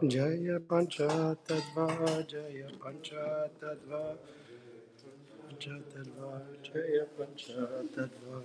Jaya Pancha Tattva, Jaya Pancha Tattva, Pancha Tattva, Jaya Pancha Tattva.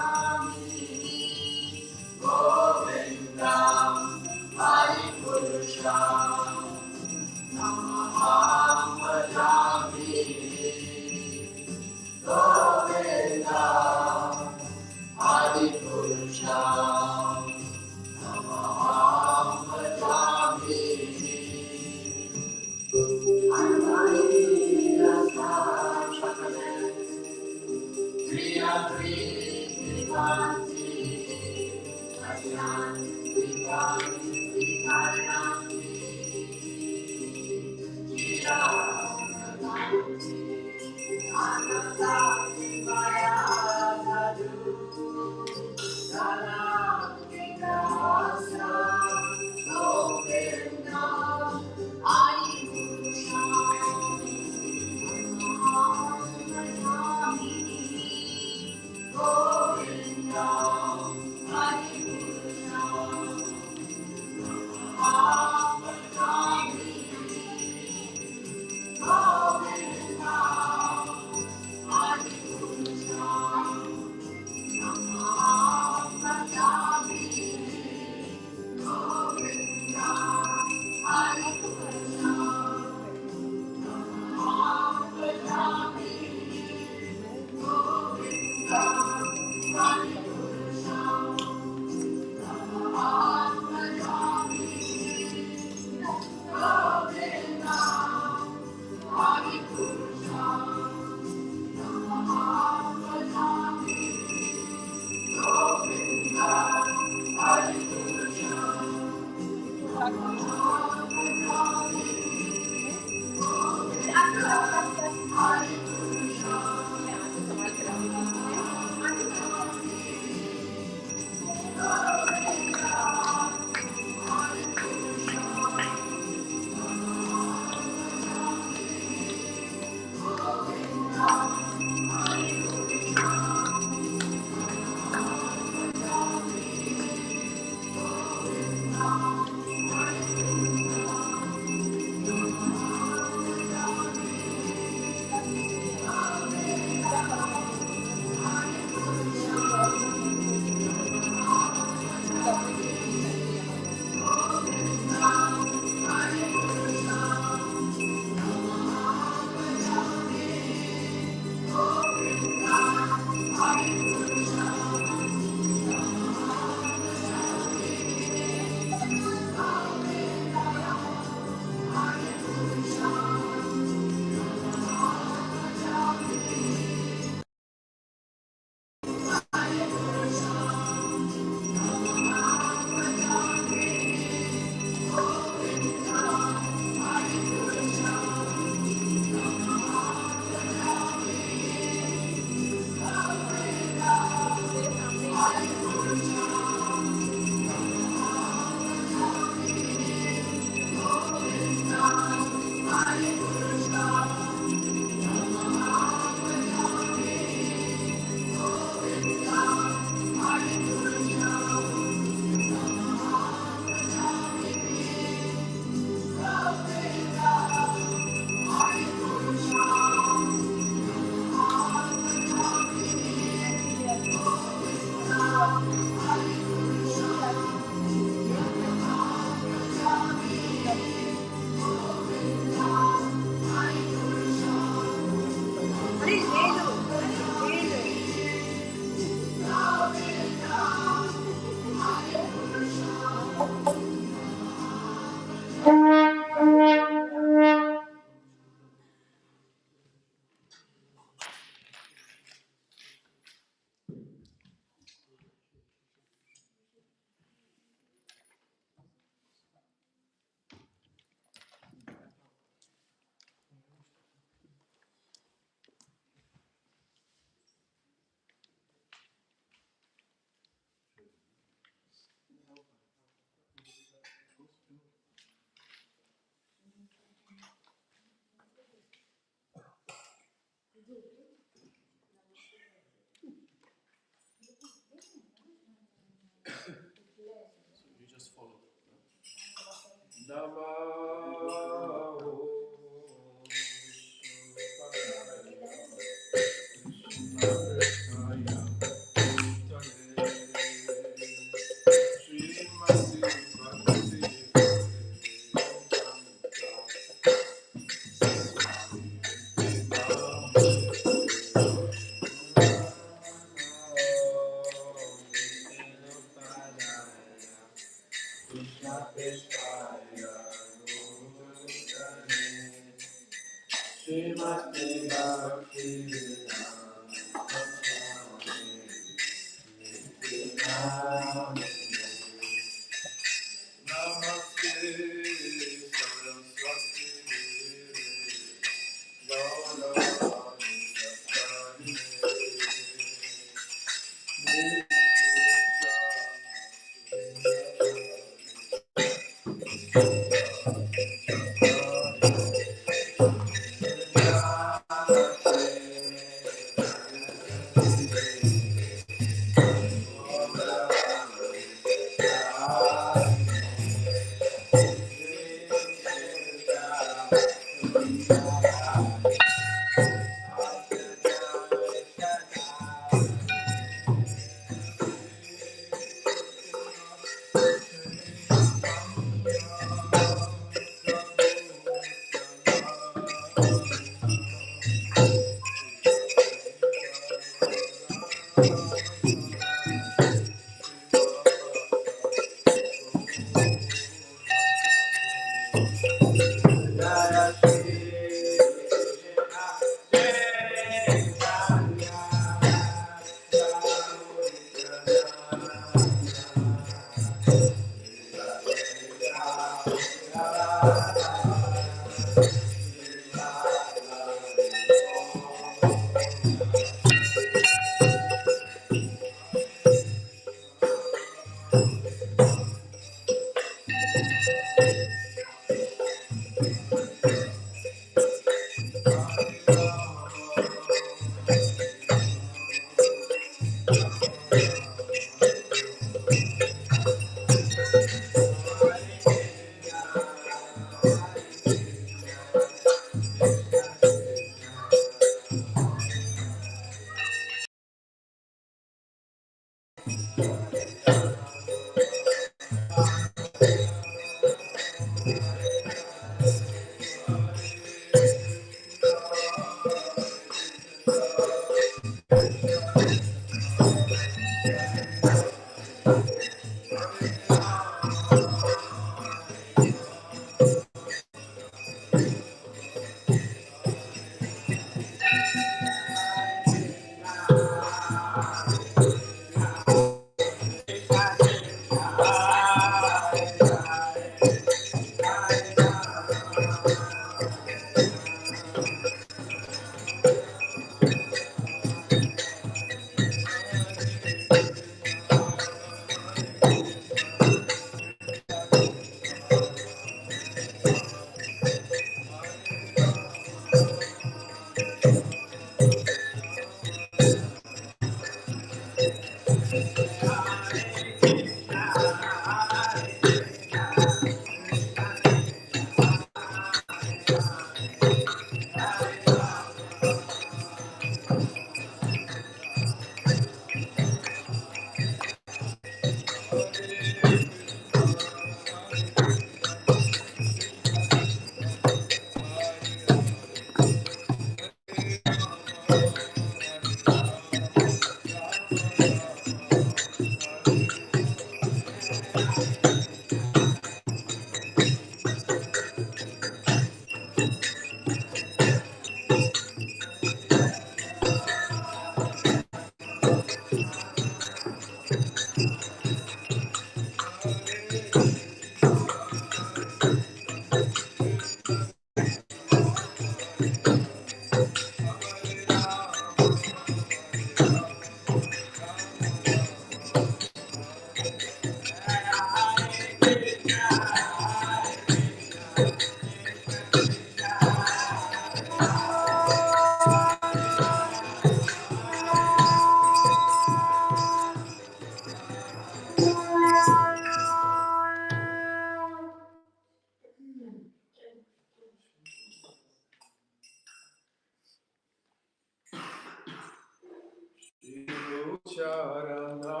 charana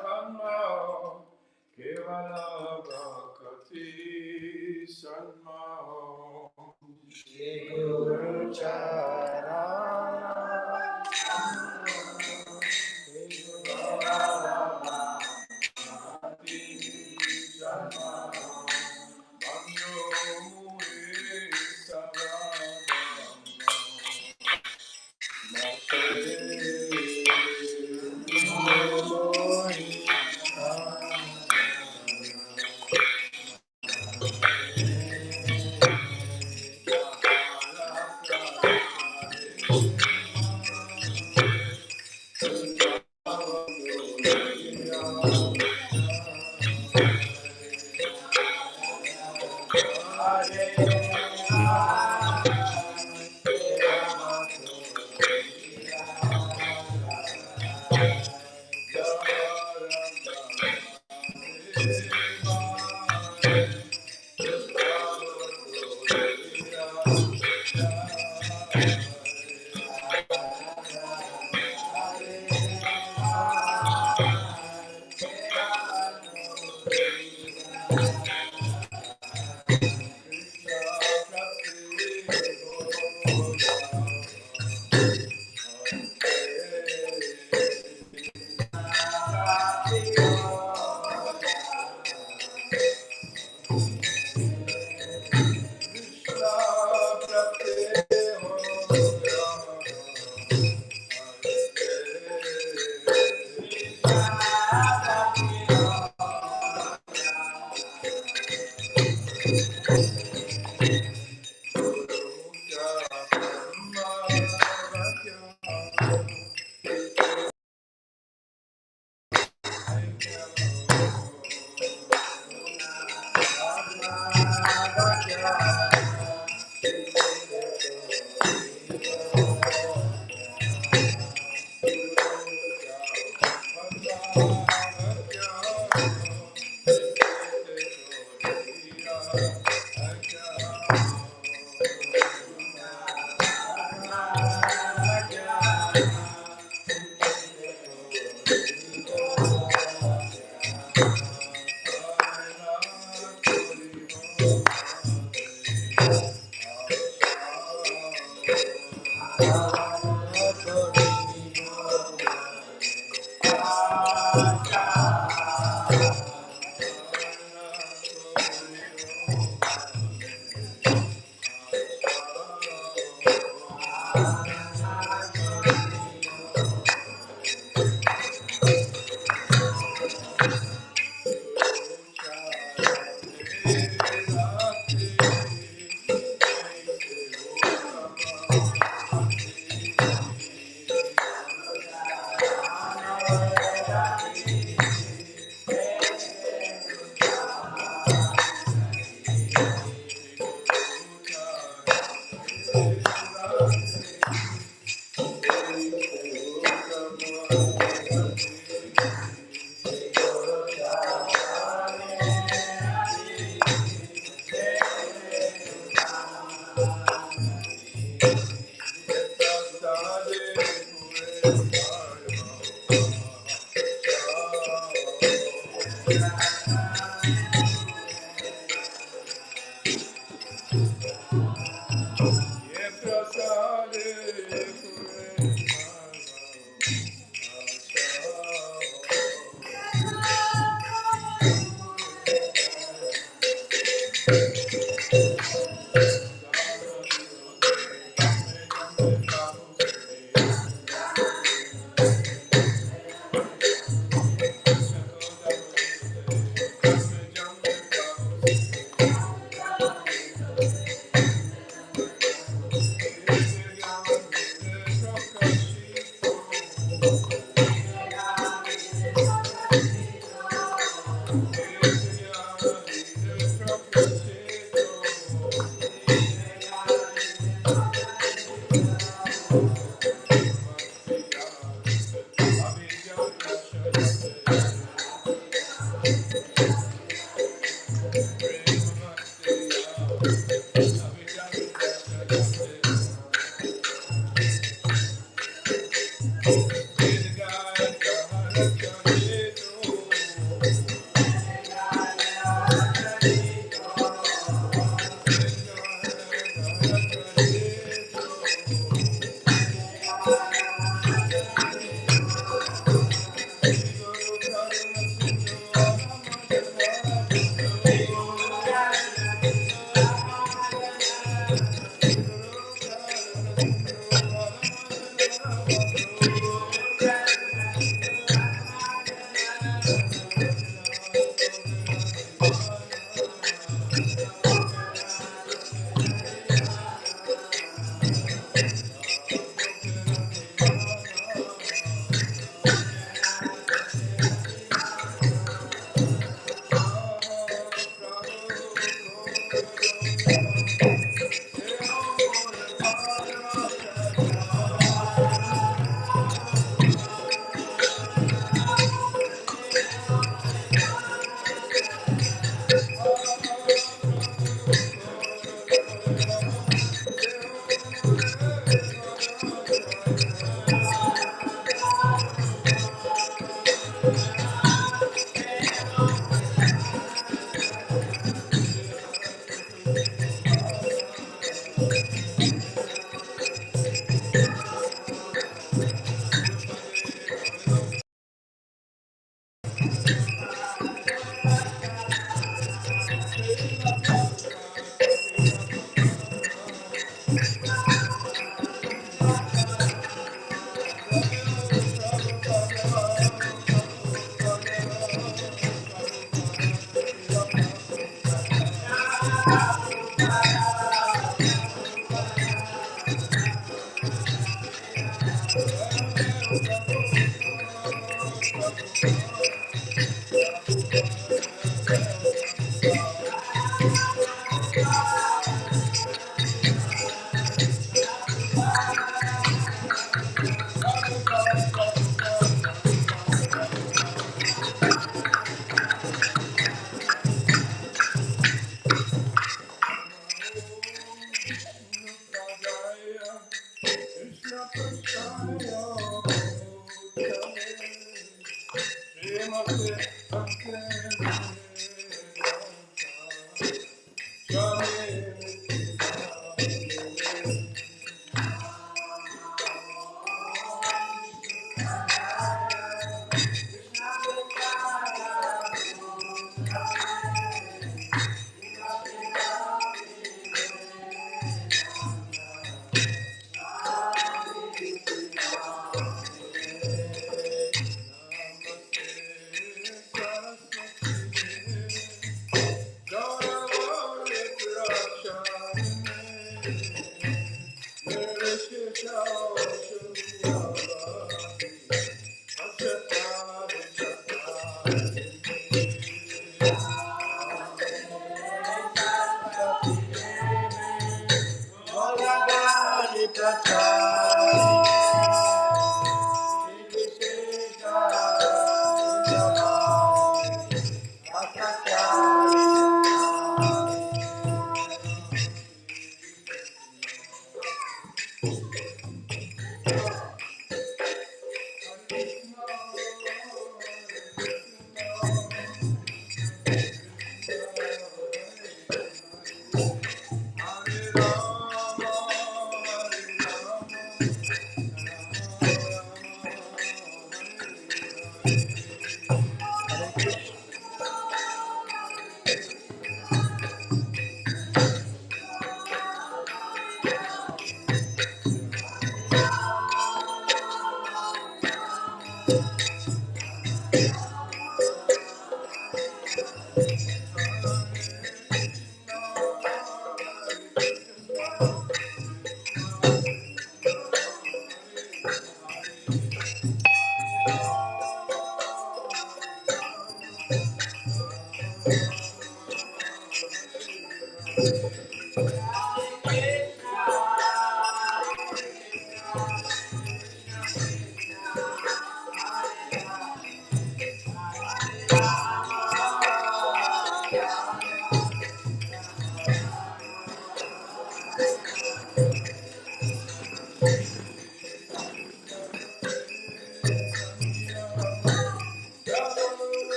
kanma kevala bhakti sanma Shri Guru charana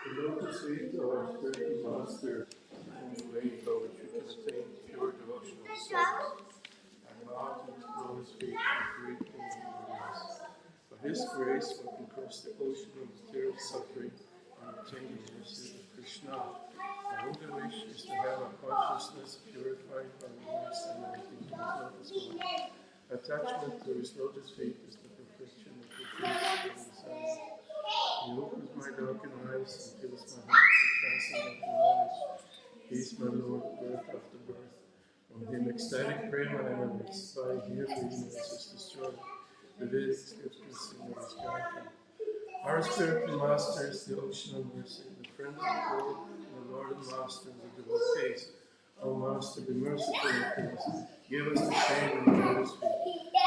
The lotus feet are spiritual master and the way by which we can attain pure devotional service. And bow to the lotus feet with great humility. By His grace, we can cross the ocean of material suffering and obtain the mercy of Krishna. Our only wish is to have our consciousness purified by the words and everything to His lotus feet. Attachment to His lotus feet is the perfection of the truth and the science. He opens my darkened eyes and fills my heart with transcendent knowledge. He is my Lord, birth after birth. From him ecstatic prayer my enemies, by here for ignorance is destroyed. The Vedic scriptures sing of his character. Our spiritual master is the ocean of mercy, the friend of the poor, and the Lord and master of the devotees. O Master, be merciful to us. Give us the shade and the lotus feet.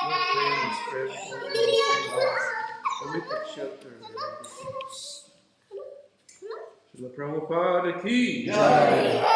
Your fame is spread over the same house, and we take shelter in the Srila Prabhupada ki jai.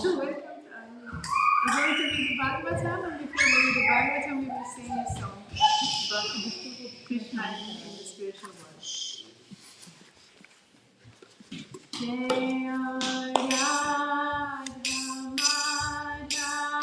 So welcome. We're going to read the Bhagavatam, and before we read the Bhagavatam, we will sing a song about the defeat of Krishna in the spiritual world. Jaya Radha Madhava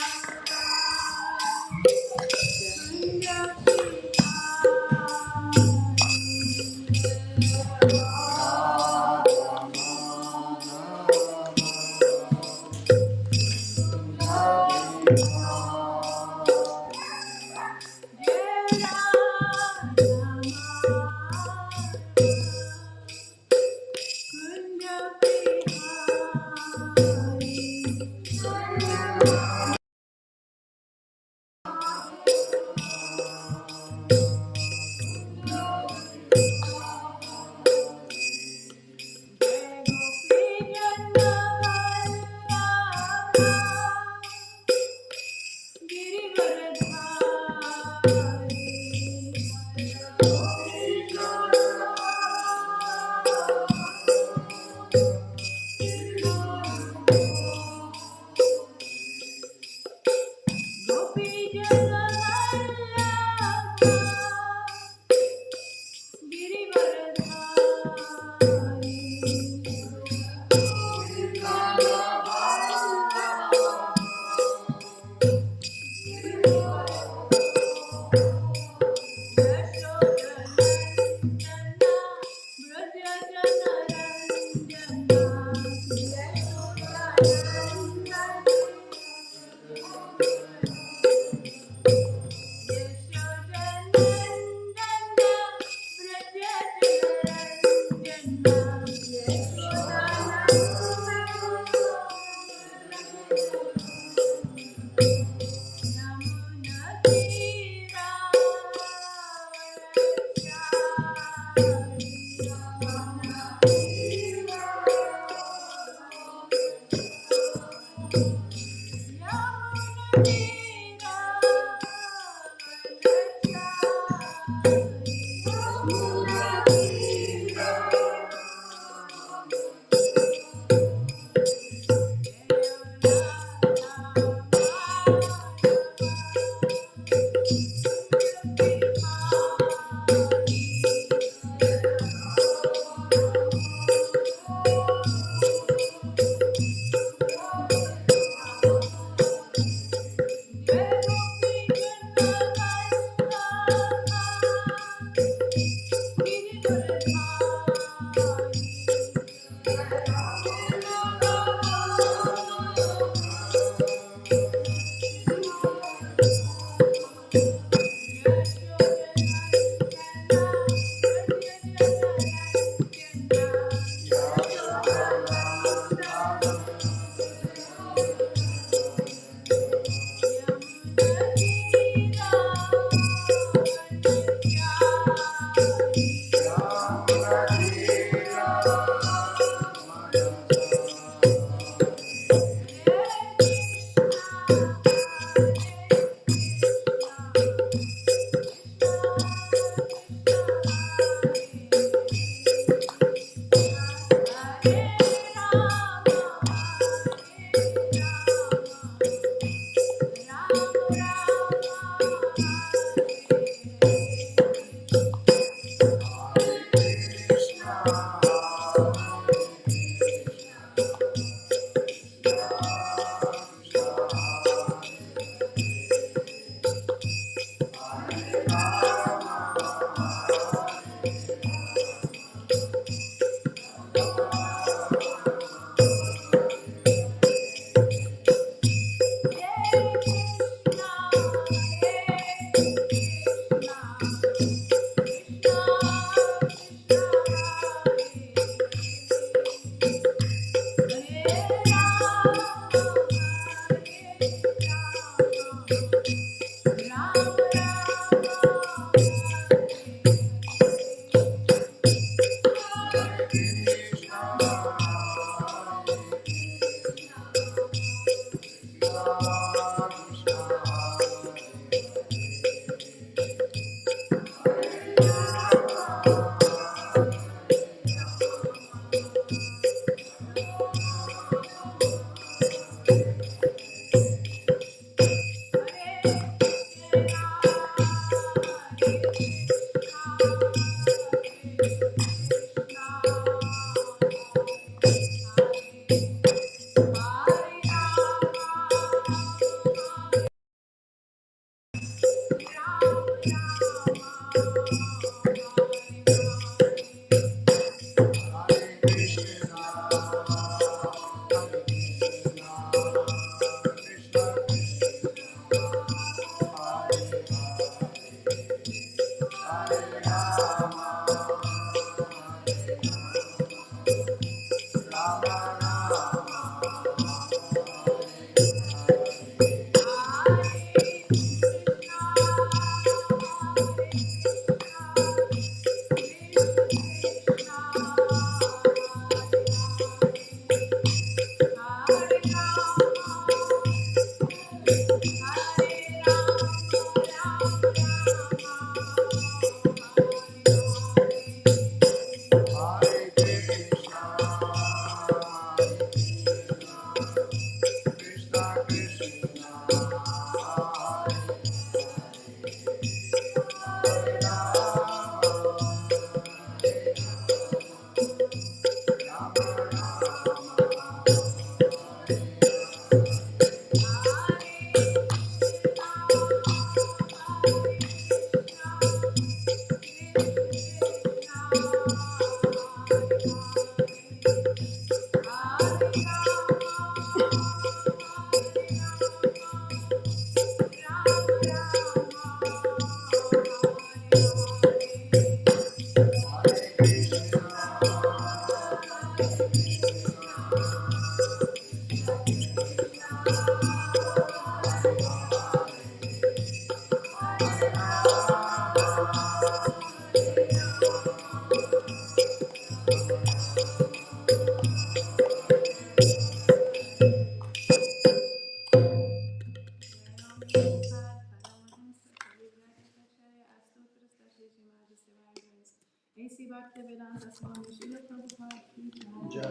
Jai. Oh,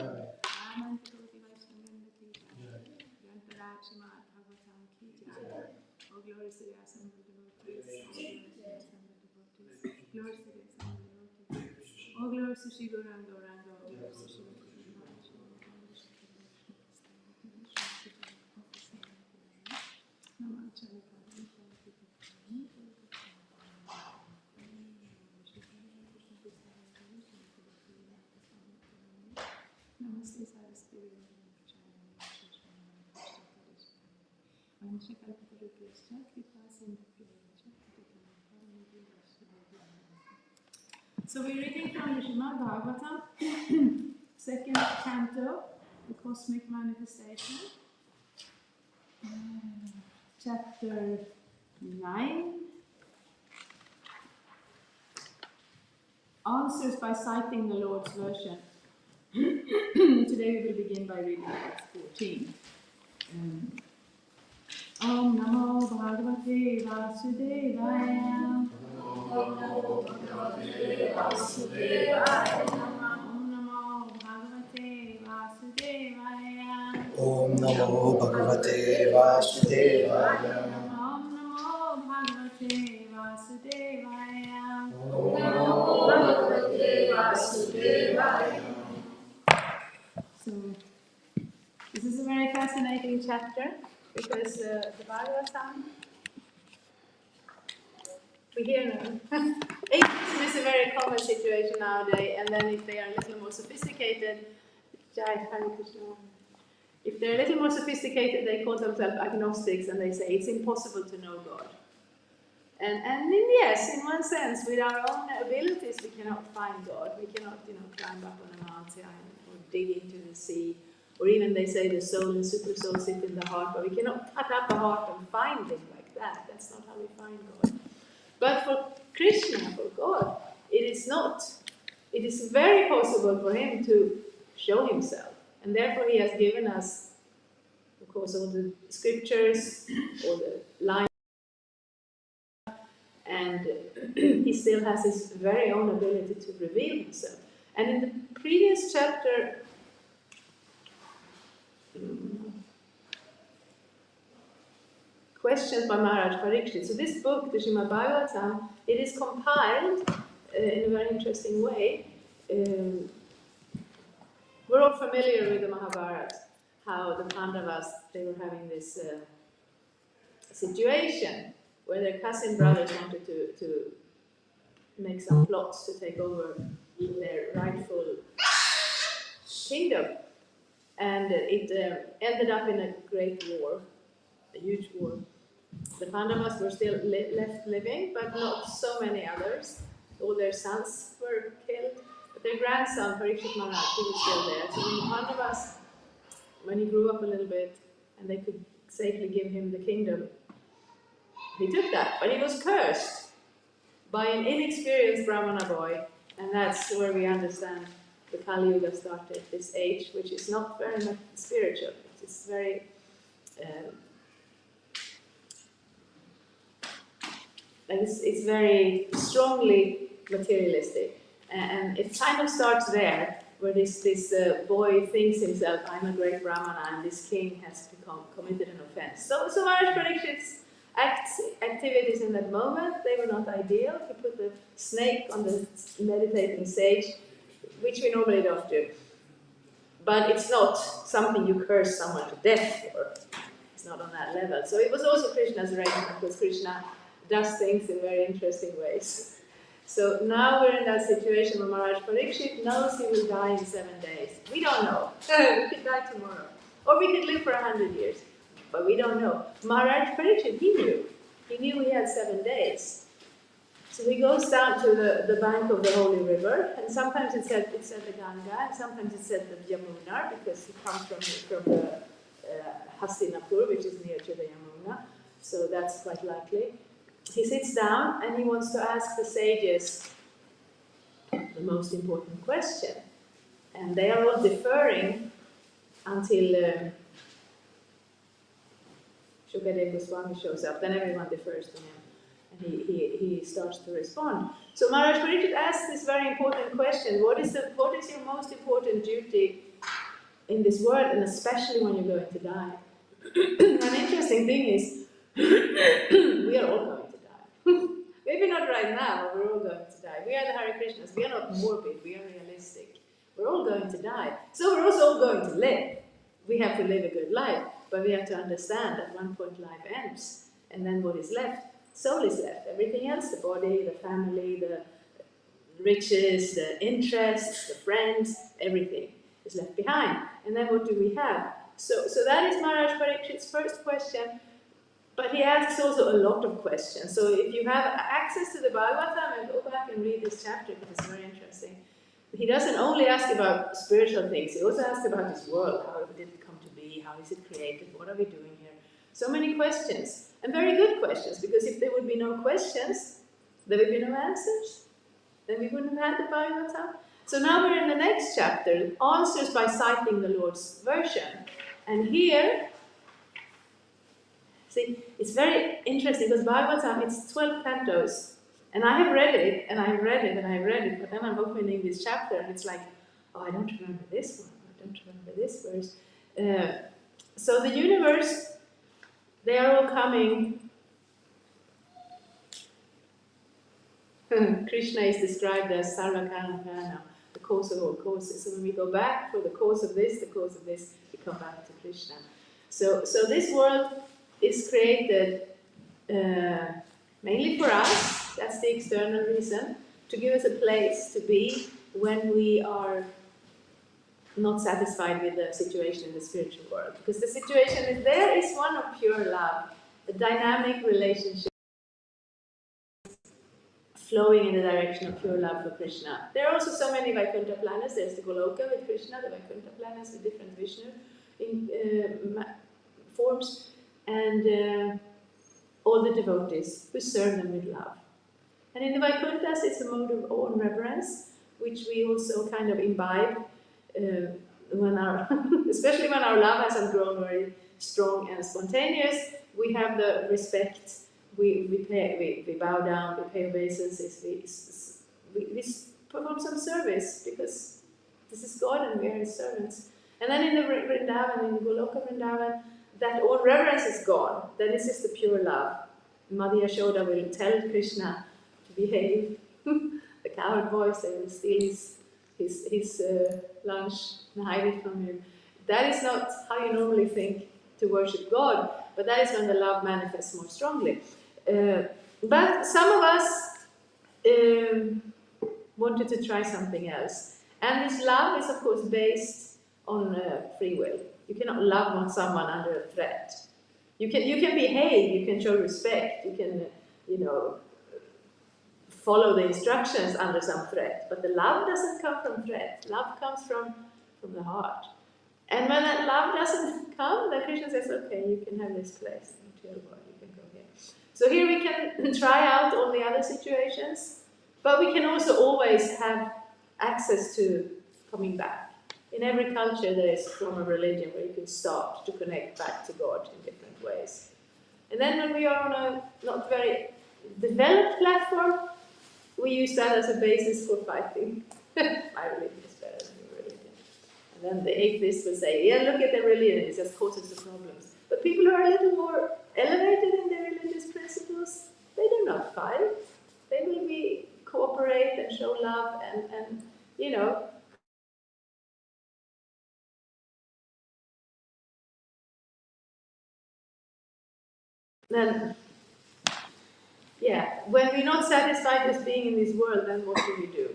glory to the assembled devotees. Glory to the assembled devotees. Oh, glory to Shri Gauranga Gauranga. Oh, glory to Shri Namaste Saraswati. So we're reading from the Srimad Bhagavatam, second canto, the Cosmic Manifestation, chapter 9, answers by citing the Lord's version. Today we will begin by reading verse 14. Om Namo Bhagavate Vasudevaya. Om Namo Bhagavate Vasudevaya. Om Namo Bhagavate Vasudevaya. Om Namo Bhagavate Vasudevaya. Om Namo Bhagavate Vasudevaya. Om Namo Bhagavate Vasudevaya. So, this is a very fascinating chapter because the Bhagavatam, we hear atheism is a very common situation nowadays, and then if they are a little more sophisticated, if they're a little more sophisticated, they call themselves agnostics and they say it's impossible to know God. And yes, in one sense, with our own abilities, we cannot find God. We cannot, climb up on a mountain or dig into the sea. Or even they say the soul and super soul sit in the heart, but we cannot cut up a heart and find it like that. That's not how we find God. But for Krishna, for God, it is not. It is very possible for him to show himself. And therefore he has given us, of course, all the scriptures, all the lines, and he still has his very own ability to reveal himself. And in the previous chapter, questions by Maharaj Parikshit. So this book, the Srimad Bhagavatam, it is compiled in a very interesting way. We're all familiar with the Mahabharata, how the Pandavas, they were having this situation where their cousin brothers wanted to make some plots to take over their rightful kingdom. And it ended up in a great war, a huge war. The Pandavas were still left living, but not so many others. All their sons were killed. But their grandson, Parikshit Maharaj, he was still there. So when the Pandavas, when he grew up a little bit, and they could safely give him the kingdom, he took that. But he was cursed by an inexperienced Brahmana boy, and that's where we understand the Kali Yuga started, this age, which is not very much spiritual. It's very it's very strongly materialistic, and it kind of starts there, where this boy thinks himself, I'm a great Brahmana, and this king has committed an offense. So Maharaj Parikshit's activities in that moment, they were not ideal. He put the snake on the meditating sage, which we normally don't do. But it's not something you curse someone to death for. It's not on that level. So it was also Krishna's arrangement, because Krishna does things in very interesting ways. So now we're in that situation where Maharaj Parikshit knows he will die in 7 days. We don't know. We could die tomorrow. Or we could live for 100 years. But we don't know. Maharaj Parikshit, he knew. He knew he had 7 days. So he goes down to the bank of the holy river, and sometimes it said the Ganga, and sometimes it said the Yamuna, because he comes from the Hastinapur, which is near to the Yamuna. So that's quite likely. He sits down and he wants to ask the sages the most important question. And they are all deferring until Shukadeva Goswami shows up. Then everyone defers to him. And he starts to respond. So Maharaj Parikshit asks this very important question: what is your most important duty in this world, and especially when you're going to die? One interesting thing is, we are all going to die. Maybe not right now, but we're all going to die. We are the Hare Krishnas. We are not morbid, we are realistic. We're all going to die. So we're also all going to live. We have to live a good life, but we have to understand at one point life ends. And then what is left? Soul is left. Everything else, the body, the family, the riches, the interests, the friends, everything is left behind. And then what do we have? So that is Maharaj Parikshit's first question. But he asks also a lot of questions. So if you have access to the Bhagavatam, and go back and read this chapter because it's very interesting. He doesn't only ask about spiritual things, he also asks about this world. How did it come to be? How is it created? What are we doing here? So many questions. And very good questions, because if there would be no questions, there would be no answers. Then we wouldn't have had the Bhagavatam. So now we're in the next chapter, answers by citing the Lord's version. And here, see, it's very interesting because Bhagavatam, it's 12 cantos. And I have read it, and I've read it, and I've read it, but then I'm opening this chapter, and it's like, oh, I don't remember this one, I don't remember this verse. So the universe, they are all coming. Krishna is described as Sarvakarankarana, the cause of all causes. So when we go back for the cause of this, we come back to Krishna. So this world is created mainly for us. That's the external reason, to give us a place to be when we are not satisfied with the situation in the spiritual world. Because the situation is one of pure love, a dynamic relationship flowing in the direction of pure love for Krishna. There are also so many Vaikuntha planets. There's the Goloka with Krishna, the Vaikuntha planets with different Vishnu in, forms, and all the devotees who serve them with love. And in the Vaikunthas, it's a mode of awe and reverence, which we also kind of imbibe when especially when our love hasn't grown very strong and spontaneous. We have the respect. We bow down. We pay obeisances. We perform some service because this is God and we are His servants. And then in the Vrindavan, in the Goloka Vrindavan, that all reverence is gone. Then it's just the pure love. Mother Yashoda will tell Krishna to behave. The coward boys, they will steal his lunch and hide it from him. That is not how you normally think to worship God, but that is when the love manifests more strongly. But some of us wanted to try something else. And this love is, of course, based on free will. You cannot love someone under a threat. You can behave, you can show respect, you can, follow the instructions under some threat. But the love doesn't come from threat. Love comes from the heart. And when that love doesn't come, then Krishna says, okay, you can have this place. You can go here. So here we can try out all the other situations, but we can also always have access to coming back. In every culture there is a form of religion where you can start to connect back to God in different ways. And then when we are on a not very developed platform, we use that as a basis for fighting. My religion is better than your religion. And then the atheist will say, yeah, look at their religion, it just causes the problems. But people who are a little more elevated in their religious principles, they do not fight. They will cooperate and show love and then, when we're not satisfied with being in this world, then what do we do?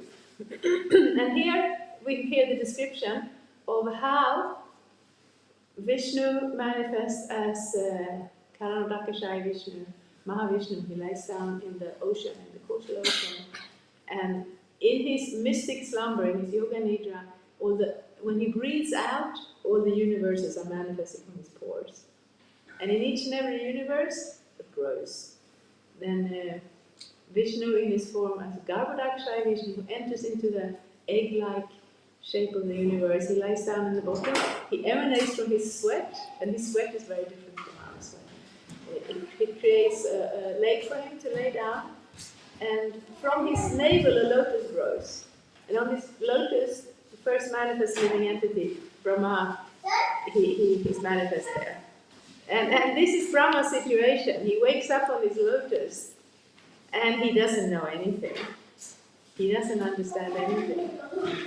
And here we hear the description of how Vishnu manifests as Karanodakashai Vishnu, Mahavishnu. He lies down in the ocean, in the coastal ocean, and in his mystic slumber, in his yoga nidra, when he breathes out, all the universes are manifested from his pores. And in each and every universe, it grows. Then Vishnu in his form as Garbhodakshai Vishnu, who enters into the egg-like shape of the universe. He lies down in the bottom. He emanates from his sweat, and his sweat is very different from our sweat. It creates a lake for him to lay down, and from his navel a lotus grows. And on this lotus, the first manifest living entity, Brahma, he is manifest there. And this is Brahma's situation. He wakes up on this lotus, and he doesn't know anything. He doesn't understand anything.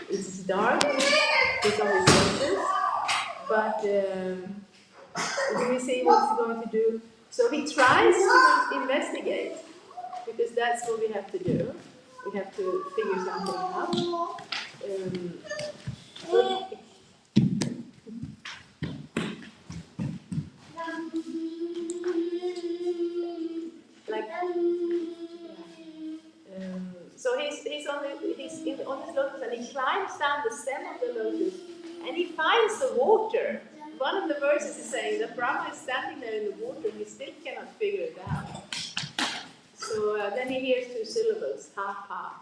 It's dark, he's on his lotus, but we see what he's going to do. So he tries to investigate, because that's what we have to do. We have to figure something out. So he's on this lotus, and he climbs down the stem of the lotus, and he finds the water. One of the verses is saying that Brahma is standing there in the water, and he still cannot figure it out. So then he hears two syllables, tapa.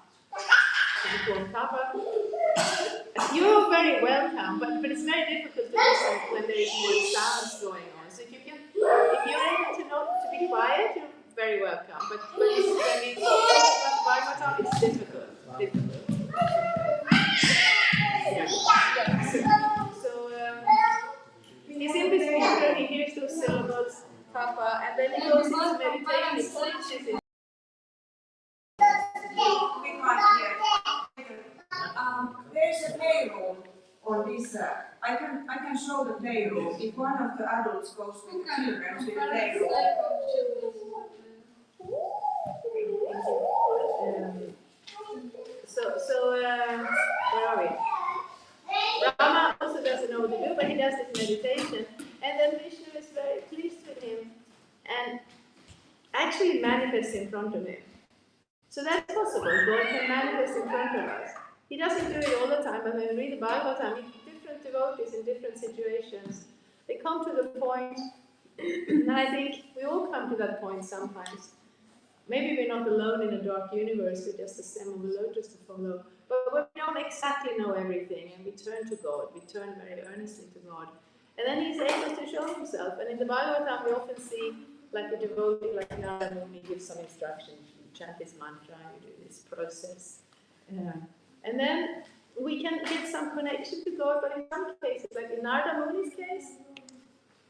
Tapa. You're very welcome, but it's very difficult to listen when there is more sounds going on. So if you're able to be quiet, you're very welcome. But when we talk about it's difficult. So he's in this picture, he hears those syllables, tapa, and then he goes into meditation, he switches in. There's a playroom on this. I can show the playroom. If one of the adults goes with the children to the playroom. Where are we? Rama also doesn't know what to do, but he does this meditation, and then Vishnu is very pleased with him and actually manifests in front of him. So that's possible. God can manifest in front of us. He doesn't do it all the time, but when we read the Bible, different devotees in different situations, they come to the point, and I think we all come to that point sometimes. Maybe we're not alone in a dark universe with just a stem of a lotus to follow, but when we don't exactly know everything, and we turn to God, we turn very earnestly to God, and then He's able to show Himself. And in the Bible, we often see like a devotee, like Narada Muni gives some instructions. You chant this mantra, you do this process. And then we can get some connection to God, but in some cases, like in Narada Muni's case,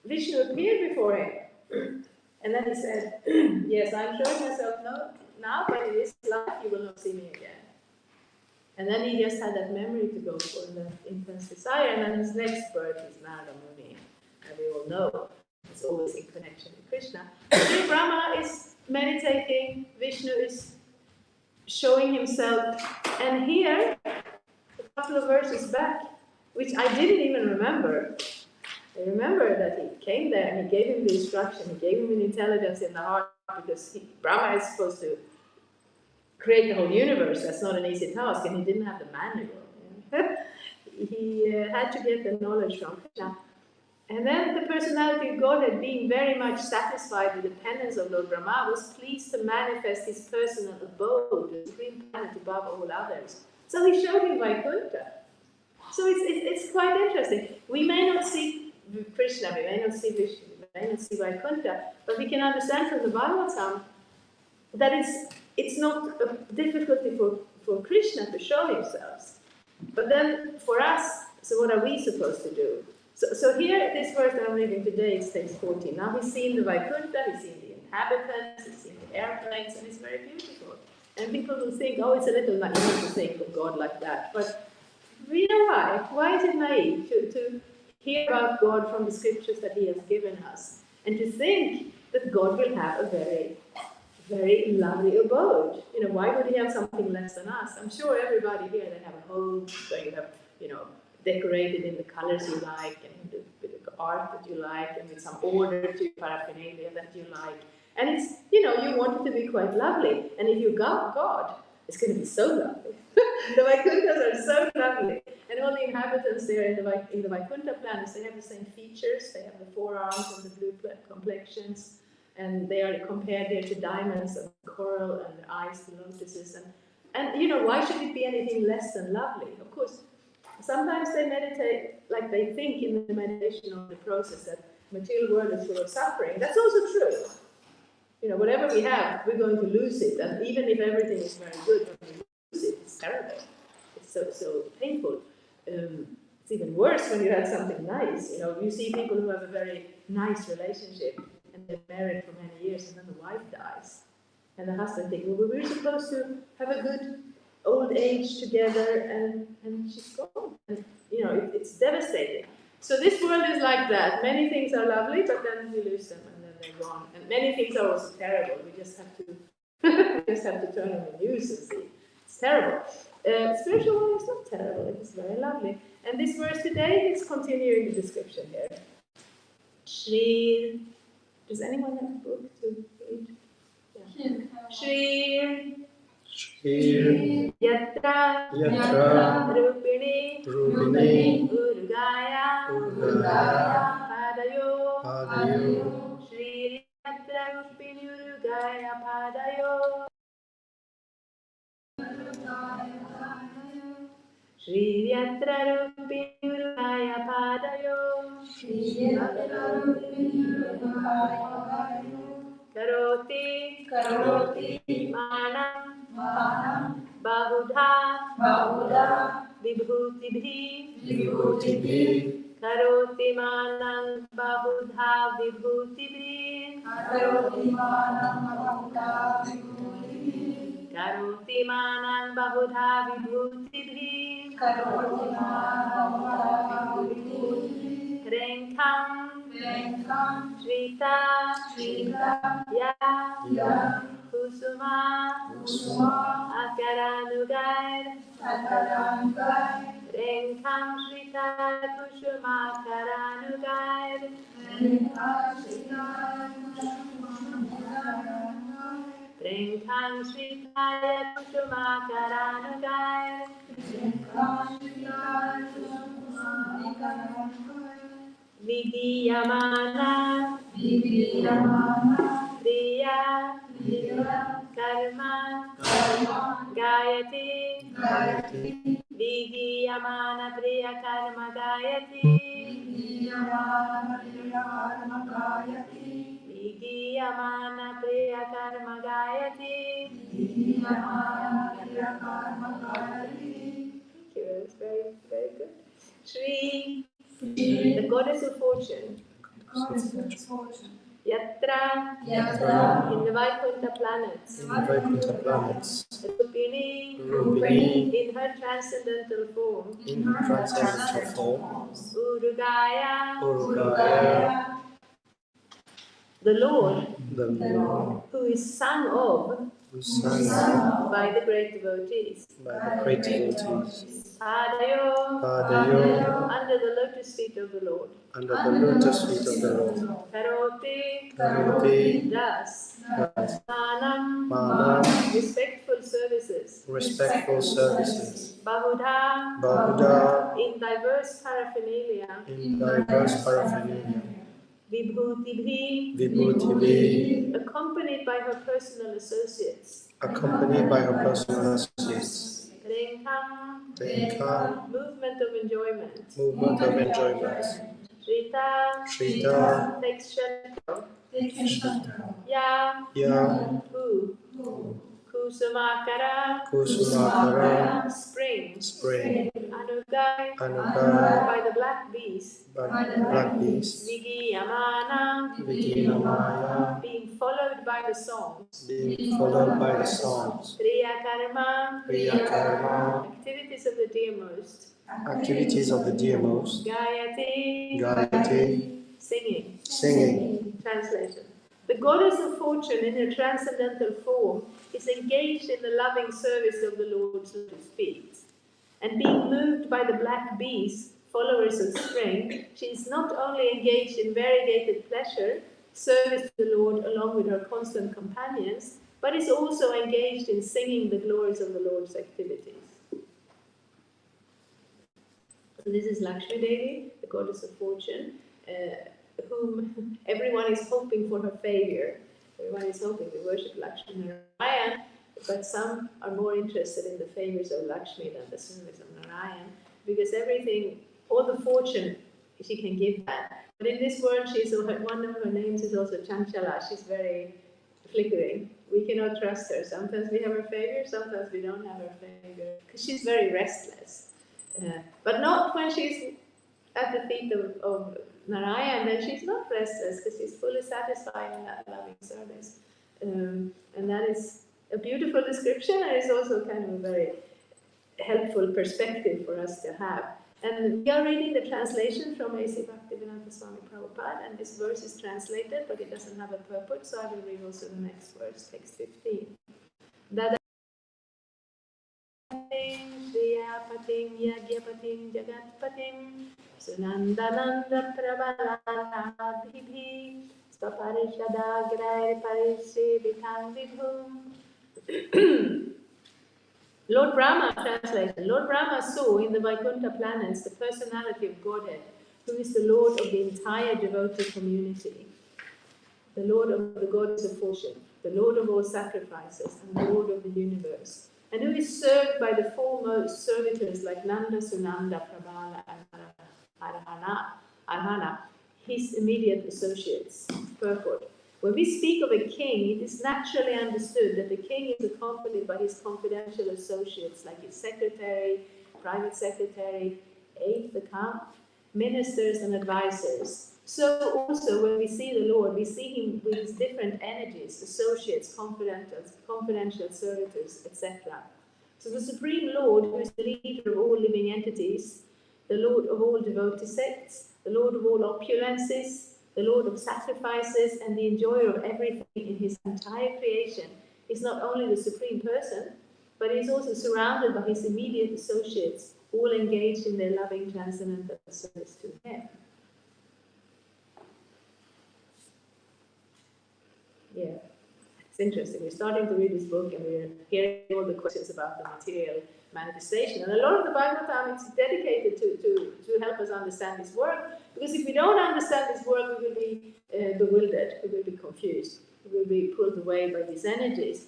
Vishnu appeared before him. And then he said, yes, I'm showing myself now, but in this life you will not see me again. And then he just had that memory to go for, that intense desire, and then his next birth is Narada Muni. And we all know it's always in connection with Krishna. Here Brahma is meditating, Vishnu is showing himself, and here, a couple of verses back, which I didn't even remember. I remember that he came there and he gave him the instruction, he gave him an intelligence in the heart, because Brahma is supposed to create the whole universe. That's not an easy task, and he didn't have the manual. He had to get the knowledge from Krishna. And then the personality of Godhead, being very much satisfied with the penance of Lord Brahma, was pleased to manifest his personal abode, the supreme planet above all others. So he showed him Vaikuntha. So it's quite interesting. We may not see Krishna, we may not see Vishnu, we may not see Vaikuntha, but we can understand from the Bhagavatam that it's not a difficulty for Krishna to show himself. But then for us, so what are we supposed to do? So here, this verse that I'm reading today is text 14. Now he's seen the Vaikuntha, he's seen the inhabitants, he's seen the airplanes, and it's very beautiful. And people will think, oh, it's a little naive to think of God like that. But you know why? Why is it naive to hear about God from the scriptures that He has given us, and to think that God will have a very, very lovely abode? You know, why would He have something less than us? I'm sure everybody here, they have a home where you have, decorated in the colors you like, and with the art that you like, and with some order to paraphernalia that you like. And it's, you want it to be quite lovely. And if you got God, it's going to be so lovely. The Vaikunthas are so lovely. And all the inhabitants there in the Vaikuntha planets, they have the same features. They have the forearms and the blue complexions. And they are compared there to diamonds and coral, and their eyes to lotuses. And why should it be anything less than lovely? Of course, sometimes they meditate, like they think in the meditation of the process, that material world is full of suffering. That's also true. You know, whatever we have, we're going to lose it. And even if everything is very good, when we lose it, it's terrible. It's so painful. It's even worse when you have something nice. You know, you see people who have a very nice relationship and they're married for many years and then the wife dies. And the husband thinks, well, we were supposed to have a good old age together and she's gone. And, you know, it's devastating. So this world is like that. Many things are lovely, but then we lose them and then they're gone. And many things are also terrible. We just have to turn on the news and see. It's terrible. Spiritual world is not terrible. It is very lovely. And this verse today is continuing the description here. Shri. Does anyone have a book to read? Yeah. Shri. Shri Yatra. Yatra Rupini. Urgaya. Padayo. Shri Yatra Rupini Urgaya Padayo. Shri Yatra Rupini Urgaya Padayo. Karoti Manam Bahudha Vibhutibhi Karoti Manam Bahudha Vibhutibhi Karoti Manam Bahudha Vibhutibhi Renkam Shrita Ya Kusuma Akaranugay Renkam Shrita Kusuma Akaranugay Renkam Shrita Kusuma Akaranugay Vidiyamana Kriya Karma Gayati Vidiyamana Kriya Karma Gayati Vidiyamana Kriya Karma Gayati. Thank you, that was very, very good. Shri, the goddess of fortune. Yatra, in the Vaikuntha planets. Rupini, in her transcendental form. Urugaya, the Lord, who is sung of by the great devotees. Padayo, under the lotus feet of the Lord. Karoti, thus. Manam, respectful services. Bahudha, in diverse paraphernalia. Vibhutibhi, accompanied by her personal associates. Renkam, movement of enjoyment. Shrita, takes shelter. Ya, who? Kusumakara, spring. Anugai, by the black beast. Vigiyamana, being followed by the songs. Kriya karma, activities of the dear most. Gayati, singing. Translation. The goddess of fortune in her transcendental form is engaged in the loving service of the Lord's lotus feet. And being moved by the black bees, followers of spring, she is not only engaged in variegated pleasure, service to the Lord along with her constant companions, but is also engaged in singing the glories of the Lord's activities. So this is Lakshmi Devi, the goddess of fortune, whom everyone is hoping for her favor. Everyone is hoping to worship Lakshmi Narayan, but some are more interested in the favors of Lakshmi than the service of Narayan, because everything, all the fortune she can give that. But in this world, one of her names is also Chanchala. She's very flickering. We cannot trust her. Sometimes we have her favor, sometimes we don't have her favor, because she's very restless. But not when she's at the feet of Narayan, then she's not restless, because she's fully satisfied in that loving service. And that is a beautiful description, and it's also kind of a very helpful perspective for us to have. And we are reading the translation from A.C. Bhaktivedanta Swami Prabhupada, and this verse is translated, but it doesn't have a purport, so I will read also the next verse, text 15. Dadapatim, Shriyapatim, Yagyapatim, Jagatpatim, Sunandananda Prabhaladhibhi, Svaparishadagrair Parishivitam Vibhum. Lord Brahma, translation. Lord Brahma saw in the Vaikuntha planets the personality of Godhead, who is the Lord of the entire devotee community, the Lord of the goddess of fortune, the Lord of all sacrifices, and the Lord of the universe, and who is served by the foremost servitors like Nanda, Sunanda, Prabhala, and Arhana, his immediate associates. Purport. When we speak of a king, it is naturally understood that the king is accompanied by his confidential associates like his secretary, private secretary, aide de camp, ministers and advisors. So also when we see the Lord, we see him with his different energies, associates, confidential servitors, etc. So the Supreme Lord, who is the leader of all living entities, the Lord of all devotee sects, the Lord of all opulences, the Lord of sacrifices, and the enjoyer of everything in his entire creation, is not only the Supreme Person, but he is also surrounded by his immediate associates, all engaged in their loving transcendental service to him. Yeah, it's interesting. We're starting to read this book and we're hearing all the questions about the material manifestation. And a lot of the Bhagavatam is dedicated to help us understand this work, because if we don't understand this work, we will be bewildered, we will be confused, we will be pulled away by these energies.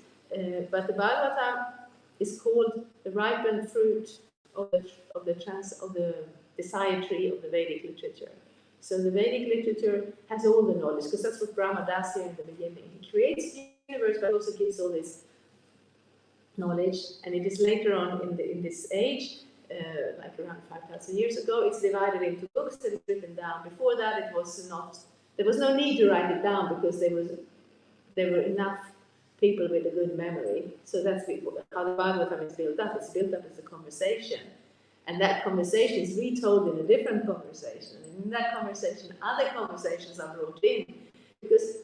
But the Bhagavatam is called the ripened fruit of the desire tree of the Vedic literature. So the Vedic literature has all the knowledge, because that's what Brahma does here in the beginning. He creates the universe, but also gives all this knowledge, and it is later on in this age, like around 5,000 years ago, it's divided into books that is written down. Before that, it was not. There was no need to write it down because there were enough people with a good memory. So that's how the Bhagavatam is built up. It's built up as a conversation, and that conversation is retold in a different conversation. And in that conversation, other conversations are brought in, because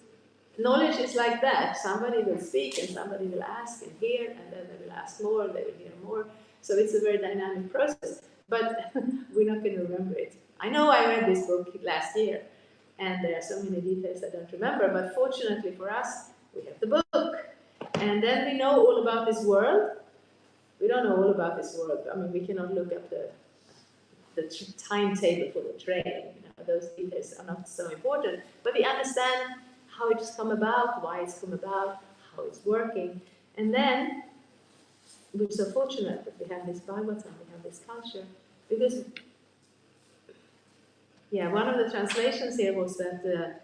knowledge is like that. Somebody will speak and somebody will ask and hear, and then they will ask more and they will hear more. So it's a very dynamic process, but we're not going to remember it. I know I read this book last year, and there are so many details I don't remember, but fortunately for us, we have the book. And then we know all about this world. We don't know all about this world. I mean, we cannot look up the timetable for the train. Those details are not so important, but we understand how it's come about, why it's come about, how it's working. And then we're so fortunate that we have this Bhagavatam, we have this culture, because, yeah, one of the translations here was that,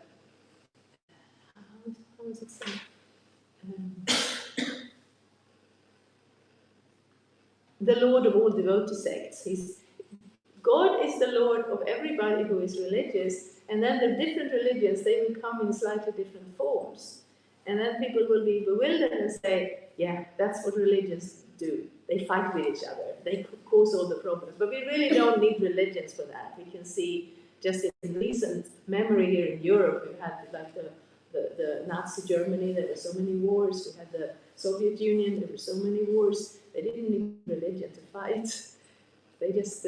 how was it said? The Lord of all devotee sects. God is the Lord of everybody who is religious, and then the different religions, they will come in slightly different forms. And then people will be bewildered and say, yeah, that's what religions do. They fight with each other. They cause all the problems. But we really don't need religions for that. We can see just in recent memory here in Europe, we had like the Nazi Germany, there were so many wars. We had the Soviet Union, there were so many wars. They didn't need religion to fight. They just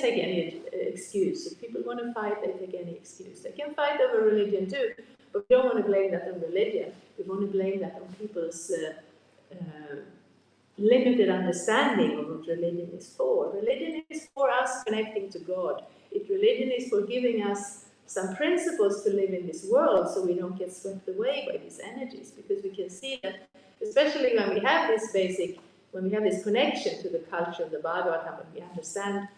take any excuse. If people want to fight, they take any excuse. They can fight over religion too, but we don't want to blame that on religion. We want to blame that on people's limited understanding of what religion is for. Religion is for us connecting to God. Religion is for giving us some principles to live in this world so we don't get swept away by these energies, because we can see that, especially when we have this connection to the culture of the Bhagavatam, and we understand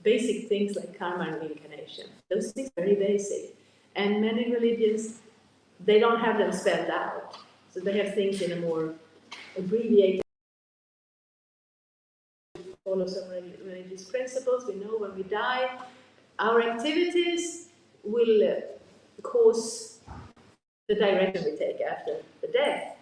basic things like karma and reincarnation. Those things are very basic. And many religions, they don't have them spelled out. So they have things in a more abbreviated, follow some religious principles. We know when we die, our activities will cause the direction we take after the death.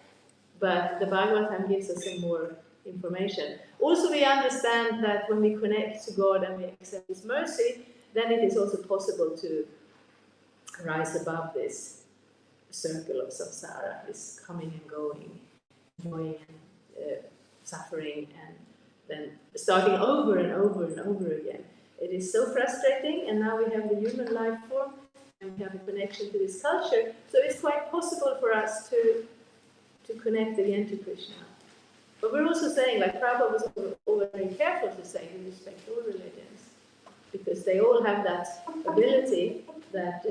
But the Bhagavatam gives us some more information. Also, we understand that when we connect to God and we accept His mercy, then it is also possible to rise above this circle of samsara, this coming and going, enjoying and suffering, and then starting over and over and over again. It is so frustrating, and now we have the human life form, and we have a connection to this culture, so it's quite possible for us to connect again to Krishna. But we're also saying, like Prabhupada was always very careful to say, we respect all religions, because they all have that ability that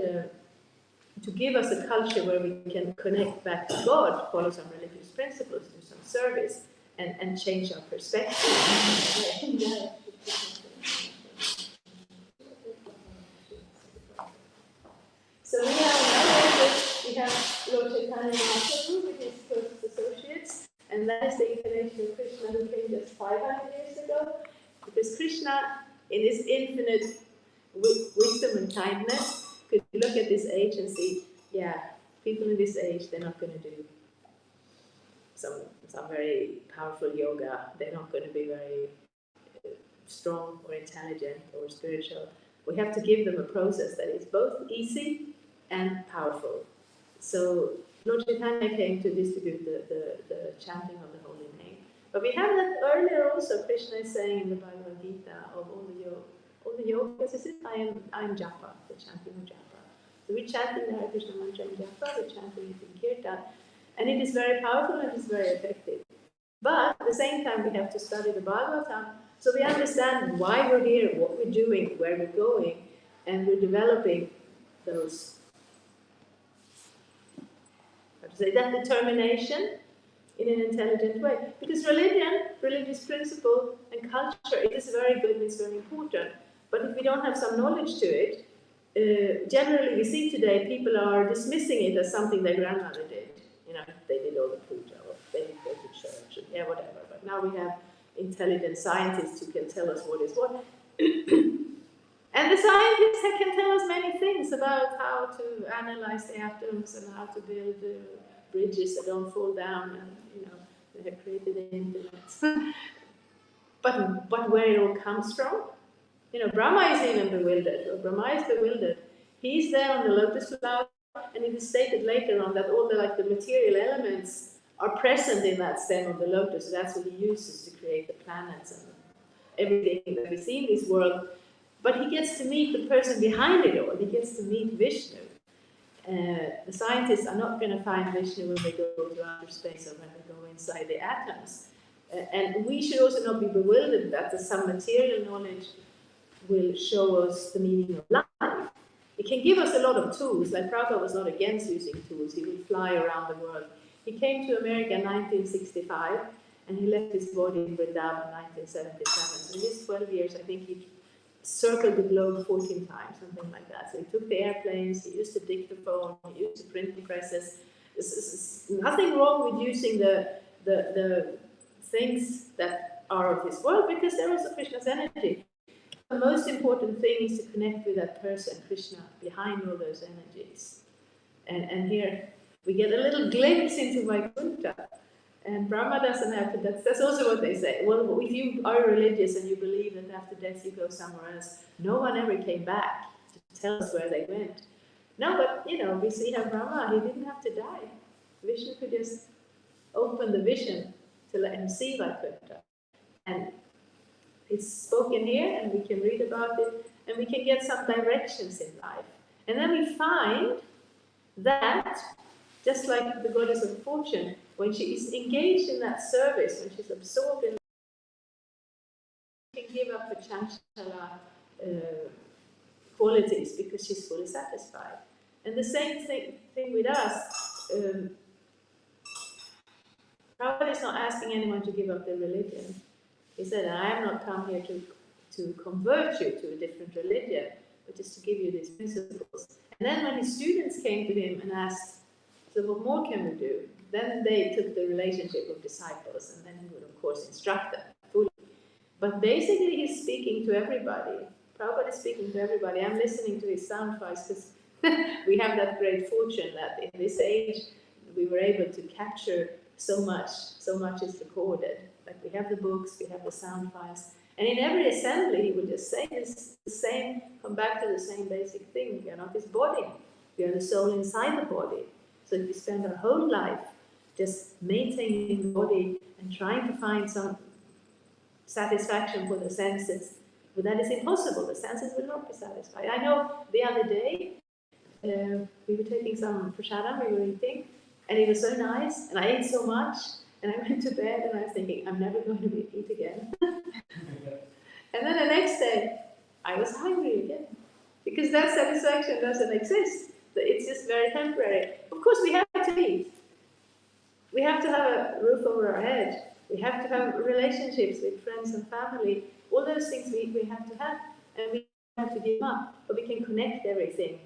to give us a culture where we can connect back to God, follow some religious principles, do some service, and change our perspective. So we have Lord Chaitanya Mahaprabhu with his closest associates, and that is the incarnation of Krishna who came just 500 years ago, because Krishna, in his infinite wisdom and kindness, could look at this age and see, yeah, people in this age, they're not going to do some very powerful yoga, they're not going to be very strong or intelligent or spiritual. We have to give them a process that is both easy and powerful. So Lord Chaitanya came to distribute the chanting of the holy name. But we have that earlier also. Krishna is saying in the Bhagavad Gita of all the yogas, is it? I am japa, the chanting of japa. So we're chanting the Hare Krishna mantra in japa, we're chanting it in kirtan, and it is very powerful and it is very effective. But at the same time, we have to study the Bhagavatam, so we understand why we're here, what we're doing, where we're going, and we're developing those, that determination in an intelligent way. Because religion, religious principle, and culture, it is very good and it's very important. But if we don't have some knowledge to it, generally we see today people are dismissing it as something their grandmother did. You know, they did all the puja, or they did go to church, and yeah, whatever. But now we have intelligent scientists who can tell us what is what. And the scientists can tell us many things about how to analyze the atoms and how to build bridges that don't fall down, and you know, they have created the internet. but where it all comes from, you know, Brahma is even bewildered, or Brahma is bewildered. He's there on the lotus flower, and it is stated later on that all the material elements are present in that stem of the lotus. That's what he uses to create the planets and everything that we see in this world. But he gets to meet the person behind it all. He gets to meet Vishnu. The scientists are not going to find Vishnu when they go to outer space or when they go inside the atoms. And we should also not be bewildered that some material knowledge will show us the meaning of life. It can give us a lot of tools. Like Prabhupada was not against using tools. He would fly around the world. He came to America in 1965, and he left his body in Vrindavan in 1977. So in his 12 years, I think he circled the globe 14 times, something like that. So he took the airplanes, he used the dictaphone, he used the printing presses. There's nothing wrong with using the things that are of this world, because they're also Krishna's energy. The most important thing is to connect with that person, Krishna, behind all those energies. And here we get a little glimpse into Vaikuntha. And Brahma doesn't have to, that's also what they say. Well, if you are religious and you believe that after death you go somewhere else, no one ever came back to tell us where they went. No, but, you know, we see how Brahma, he didn't have to die. Vishnu could just open the vision to let him see Vaikuntha. And it's spoken here, and we can read about it, and we can get some directions in life. And then we find that, just like the goddess of fortune, when she is engaged in that service, when she's absorbed in, she can give up the chanchala qualities because she's fully satisfied. And the same thing with us. Prabhupada is not asking anyone to give up their religion. He said, I have not come here to to convert you to a different religion, but just to give you these principles. And then when his students came to him and asked, so what more can we do? Then they took the relationship of disciples, and then he would, of course, instruct them fully. But basically, he's speaking to everybody. Prabhupada is speaking to everybody. I'm listening to his sound files because we have that great fortune that in this age, we were able to capture so much is recorded. Like we have the books, we have the sound files. And in every assembly, he would just say this, the same, come back to the same basic thing. We are not this body. We are the soul inside the body. So if we spend our whole life just maintaining the body and trying to find some satisfaction for the senses, but that is impossible. The senses will not be satisfied. I know the other day, we were taking some prasadam, we were eating, and it was so nice, and I ate so much, and I went to bed, and I was thinking, I'm never going to eat again. And then the next day, I was hungry again, because that satisfaction doesn't exist. It's just very temporary. Of course, we have to eat. We have to have a roof over our head. We have to have relationships with friends and family. All those things we have to have, and we have to give up. But we can connect everything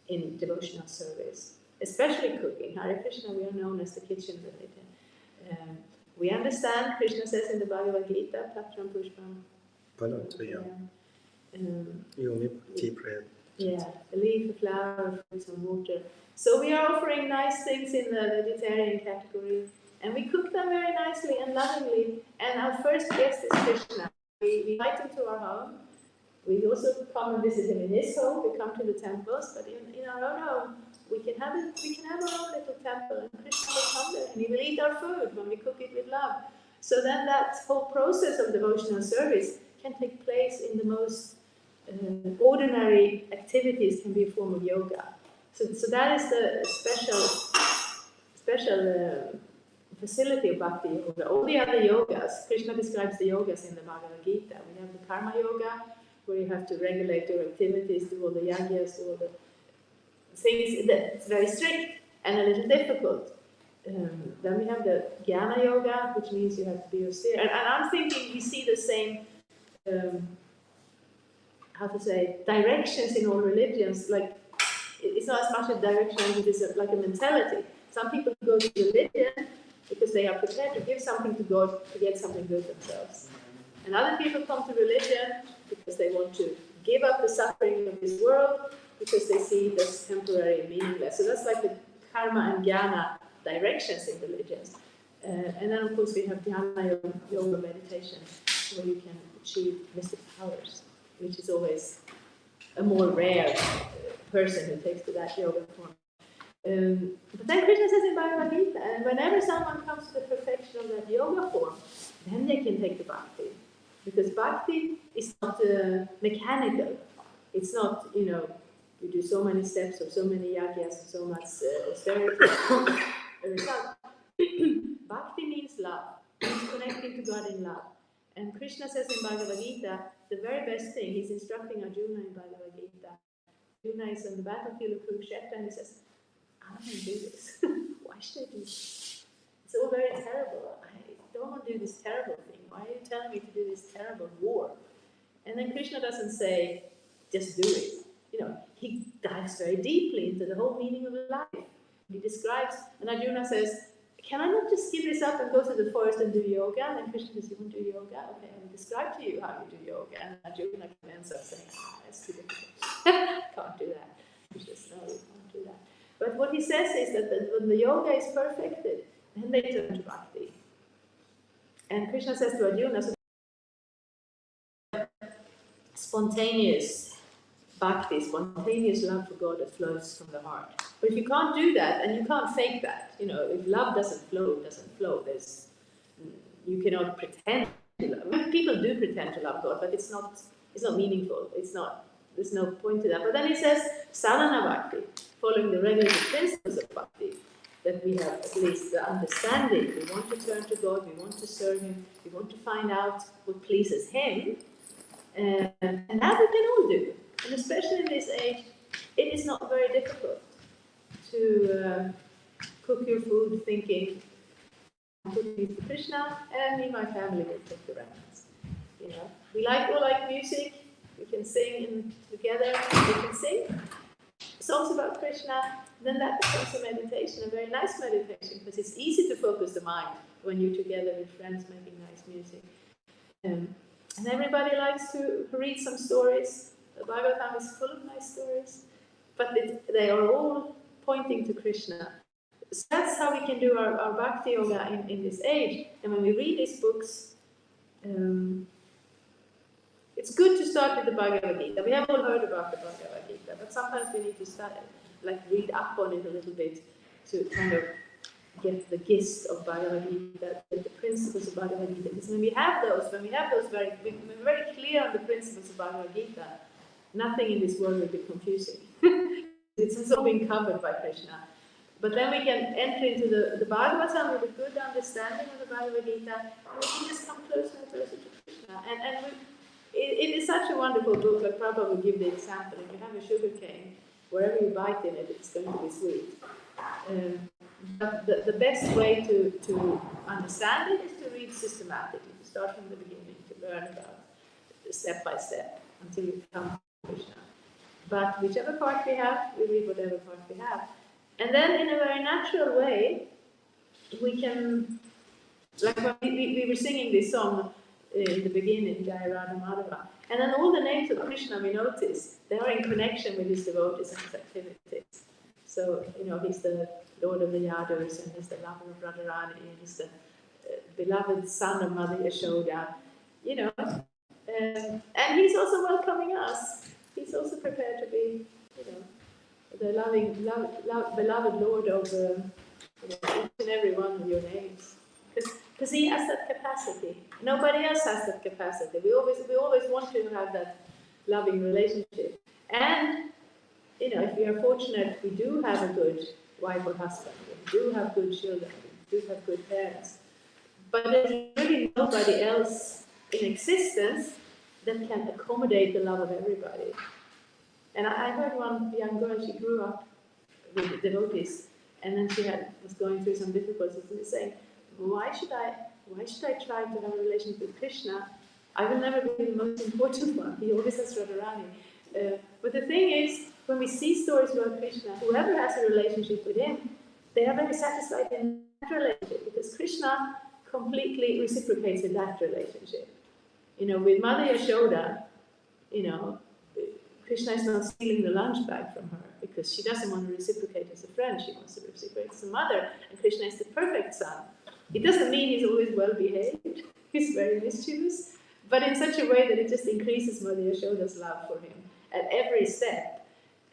in devotional service, especially cooking. Hare Krishna, we are known as the kitchen religion. We understand, Krishna says in the Bhagavad Gita, Patram Pushpam. Yeah, a leaf, a flower, fruits and water. So we are offering nice things in the vegetarian category, and we cook them very nicely and lovingly. And our first guest is Krishna. We invite him to our home. We also come and visit him in his home. We come to the temples, but in our own home, we can have our own little temple, and Krishna will come there, and he will eat our food when we cook it with love. So then that whole process of devotional service can take place in the most ordinary activities, can be a form of yoga. So that is the special facility of Bhakti Yoga. All the other yogas, Krishna describes the yogas in the Bhagavad Gita. We have the Karma Yoga, where you have to regulate your activities, do all the yagyas, do all the things that's very strict and a little difficult. Then we have the Jnana Yoga, which means you have to be austere. And I'm thinking we see the same, directions in all religions. Like, it's not as much a direction as it is like a mentality. Some people go to religion because they are prepared to give something to God to get something good themselves. And other people come to religion because they want to give up the suffering of this world because they see it as temporary and meaningless. So that's like the karma and jnana directions in religions. And then, of course, we have jnana yoga meditation, where you can achieve mystic powers, which is always a more rare person who takes to that yoga form. But then Krishna says in Bhagavad Gita, and whenever someone comes to the perfection of that yoga form, then they can take the bhakti. Because bhakti is not mechanical. It's not, you do so many steps or so many yagyas, so much austerity. A result. Bhakti means love. It's connecting to God in love. And Krishna says in Bhagavad Gita, the very best thing, he's instructing Arjuna in Bhagavad Gita. Arjuna is on the battlefield of Kurukshetra, and he says, I don't want to do this. Why should I do this? It's all very terrible. I don't want to do this terrible thing. Why are you telling me to do this terrible war? And then Krishna doesn't say, just do it. He dives very deeply into the whole meaning of life. He describes, and Arjuna says, can I not just give this up and go to the forest and do yoga? And then Krishna says, you want to do yoga? Okay, I will describe to you how you do yoga. And Arjuna ends up saying, that's too difficult. Can't do that. Krishna says, no, you can't do that. But what he says is that when the yoga is perfected, then they turn to bhakti. And Krishna says to Arjuna, so spontaneous bhakti, spontaneous love for God that flows from the heart. But if you can't do that, and you can't fake that, if love doesn't flow, it doesn't flow. You cannot pretend to love. People do pretend to love God, but it's not meaningful. There's no point to that. But then he says, sadhana bhakti, following the regulative principles of bhakti, that we have at least the understanding. We want to turn to God, we want to serve Him, we want to find out what pleases Him, and that we can all do. And especially in this age, it is not very difficult to cook your food thinking, I'm cooking to Krishna, and me and my family will take the remnants. We all like music. We can sing together. We can sing songs about Krishna. Then that becomes a meditation, a very nice meditation, because it's easy to focus the mind when you're together with friends making nice music. And everybody likes to read some stories. The Bhagavatam is full of nice stories, but they are all pointing to Krishna. So that's how we can do our bhakti yoga in this age. And when we read these books, it's good to start with the Bhagavad Gita. We have all heard about the Bhagavad Gita, but sometimes we need to start, read up on it a little bit to kind of get the gist of Bhagavad Gita, get the principles of Bhagavad Gita. Because when we have those we're very clear on the principles of Bhagavad Gita, nothing in this world will be confusing. It's all been covered by Krishna. But then we can enter into the Bhagavatam with a good understanding of the Bhagavad Gita, and we can just come closer and closer to Krishna. It is such a wonderful book. Like Prabhupada will give the example: if you have a sugar cane, wherever you bite in it, it's going to be sweet. But the best way to understand it is to read systematically, to start from the beginning, to learn about it step by step until you come to Krishna. But whichever part we have, we read whatever part we have. And then in a very natural way, we can, like when we were singing this song in the beginning, Jai Radha Madhava, and then all the names of Krishna we notice, they are in connection with his devotees and his activities. So, he's the Lord of the Yadus, and he's the lover of Radharani, and he's the beloved son of Mother Yashoda, and he's also welcoming us. He's also prepared to be, the beloved Lord of each and every one of your names. Because he has that capacity. Nobody else has that capacity. We always want to have that loving relationship. And, if we are fortunate, we do have a good wife or husband. We do have good children. We do have good parents. But there's really nobody else in existence that can accommodate the love of everybody. And I heard one young girl, she grew up with devotees, and then she was going through some difficulties, and saying, why should I try to have a relationship with Krishna? I will never be the most important one. He always has Radharani. But the thing is, when we see stories about Krishna, whoever has a relationship with him, they are very satisfied in that relationship, because Krishna completely reciprocates in that relationship. With Mother Yashoda, Krishna is not stealing the lunch bag from her because she doesn't want to reciprocate as a friend. She wants to reciprocate as a mother, and Krishna is the perfect son. It doesn't mean he's always well behaved. He's very mischievous, but in such a way that it just increases Mother Yashoda's love for him at every step.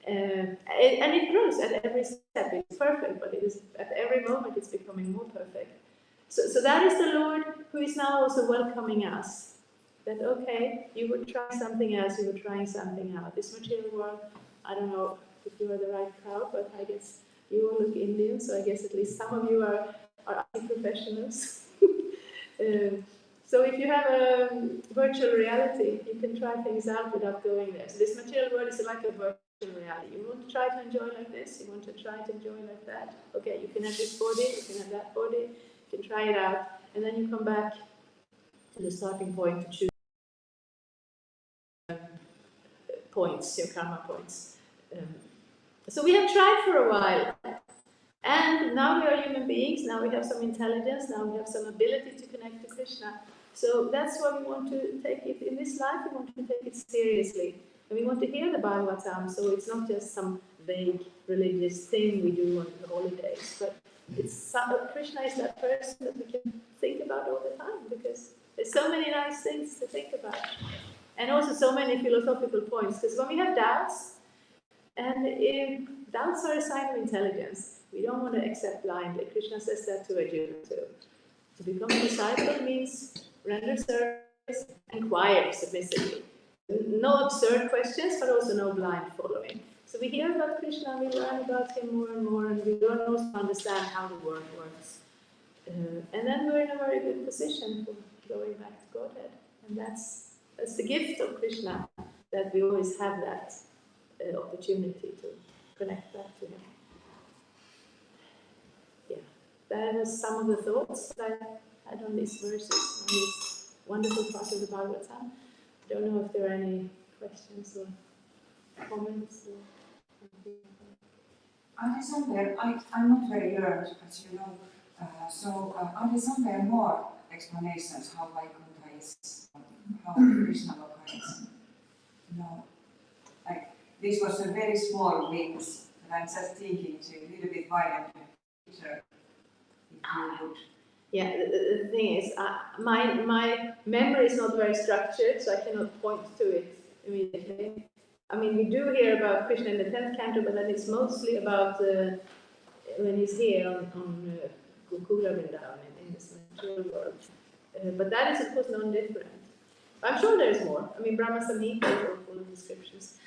And it grows at every step. It's perfect, but at every moment it's becoming more perfect. So that is the Lord who is now also welcoming us. That, okay, you were trying something else, you were trying something out. This material world, I don't know if you are the right crowd, but I guess you all look Indian, so I guess at least some of you are IT professionals. So if you have a virtual reality, you can try things out without going there. So this material world is like a virtual reality. You want to try to enjoy like this, you want to try to enjoy like that. Okay, you can have this body, you can have that body, you can try it out, and then you come back to the starting point to choose points, your karma points. So we have tried for a while, and now we are human beings, now we have some intelligence, now we have some ability to connect to Krishna. So that's why we want to take it, in this life we want to take it seriously. And we want to hear the Bhagavatam, so it's not just some vague religious thing we do on the holidays, but Krishna is that person that we can think about all the time, because there's so many nice things to think about. And also so many philosophical points, because when we have doubts, and doubts are a sign of intelligence, we don't want to accept blindly. Krishna says that to Arjuna too. To become a disciple means render service, inquire submissively. No absurd questions, but also no blind following. So we hear about Krishna, we learn about him more and more, and we learn also to understand how the world works. And then we're in a very good position for going back to Godhead. And that's the gift of Krishna, that we always have that opportunity to connect back to him. Yeah, that was some of the thoughts that I had on these verses, on this wonderful part of the Bhagavatam. don't know if there are any questions or comments. Or something. Are there somewhere, I'm not very learned, as you know, are there somewhere more explanations how Vaikuntha is, how Krishna operates? No, like this was a very small glimpse, and I'm just thinking to a little bit wider picture, if you would. Yeah, the thing is, my memory is not very structured, so I cannot point to it immediately. I mean, we do hear about Krishna in the 10th canto, but then it's mostly about when he's here on Gokula Vrindavan in this material world. But that is, of course, non-different. I'm sure there's more. I mean, Brahma Samhita is all full of descriptions.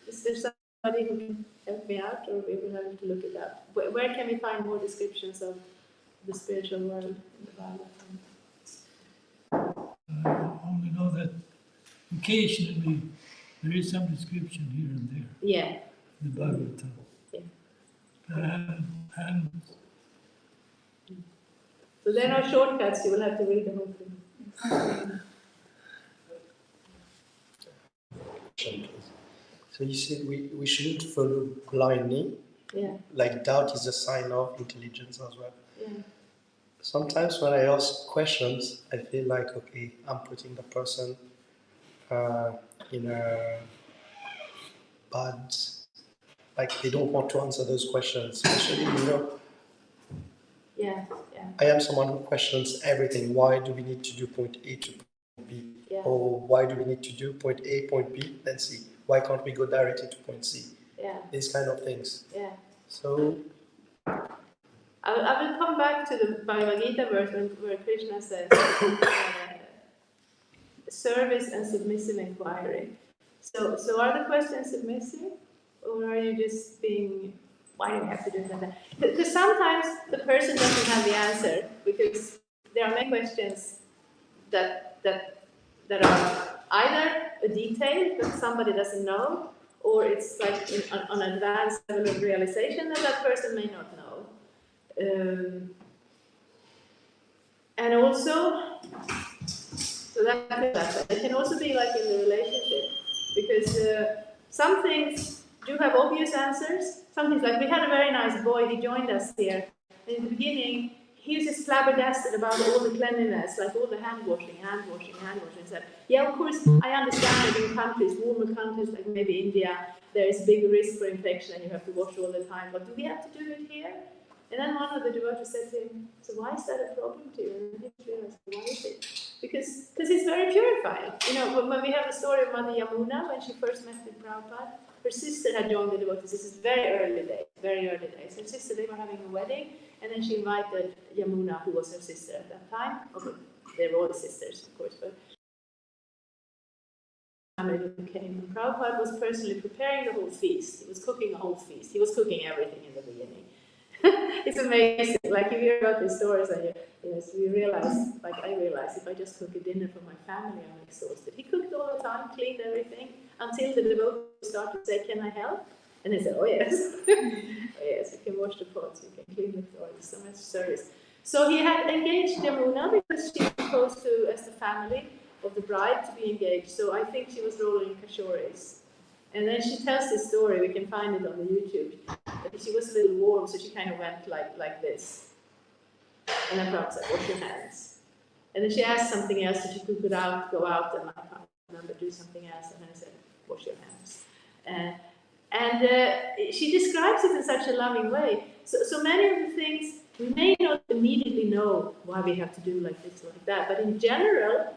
Is there somebody who can help me out, or we will have to look it up? Where can we find more descriptions of the spiritual world in the Bible? I only know that occasionally there is some description here and there. Yeah. The Bhagavatam. Yeah. And So there are no shortcuts, you will have to read the whole thing. So you said we shouldn't follow blindly. Yeah. Like doubt is a sign of intelligence as well. Yeah. Sometimes when I ask questions, I feel like, okay, I'm putting the person in a bad, like they don't want to answer those questions. Especially, Yeah. Yeah. I am someone who questions everything. Why do we need to do point A to point B? Yeah. Or why do we need to do point A, point B, then C? Why can't we go directly to point C? Yeah. These kind of things. Yeah. So I will come back to the Bhagavad Gita verse where Krishna says service and submissive inquiry. So are the questions submissive, or are you just being, why do we have to do that? Because sometimes the person doesn't have the answer, because there are many questions that are either a detail that somebody doesn't know, or it's like on an advanced level of realization that person may not know. And also, so that it can also be like in the relationship, because some things do have obvious answers. Some things, like we had a very nice boy, he joined us here, and in the beginning, he was just flabbergasted about all the cleanliness, like all the hand washing. He said, yeah, of course, I understand that in countries, warmer countries like maybe India, there is big risk for infection and you have to wash all the time, but do we have to do it here? And then one of the devotees said to him, so why is that a problem to you? And he realized, why is it? Because it's very purifying. You know, when we have the story of Mother Yamuna, when she first met with Prabhupada, her sister had joined the devotees. This is very early days. Her sister, they were having a wedding, and then she invited Yamuna, who was her sister at that time. Okay, they were all sisters, of course, but family who came. And Prabhupada was personally preparing the whole feast. He was cooking a whole feast. He was cooking everything in the beginning. It's amazing. Like you hear about these stories, and you realize, like I realized, if I just cook a dinner for my family, I'm exhausted. He cooked all the time, cleaned everything, until the devotees started to say, "Can I help?" And he said, "Oh yes, oh yes, you can wash the pots, you can clean the floor. There's so much service." So he had engaged Yamuna because she was supposed to, as the family of the bride, to be engaged. So I think she was rolling kashoris. And then she tells this story, we can find it on the YouTube. She was a little warm, so she kind of went like this. And then Prabhupada said, wash your hands. And then she asked something else, if she could go out, and I can't remember, do something else. And then I said, wash your hands. And she describes it in such a loving way. So many of the things, we may not immediately know why we have to do like this or like that, but in general,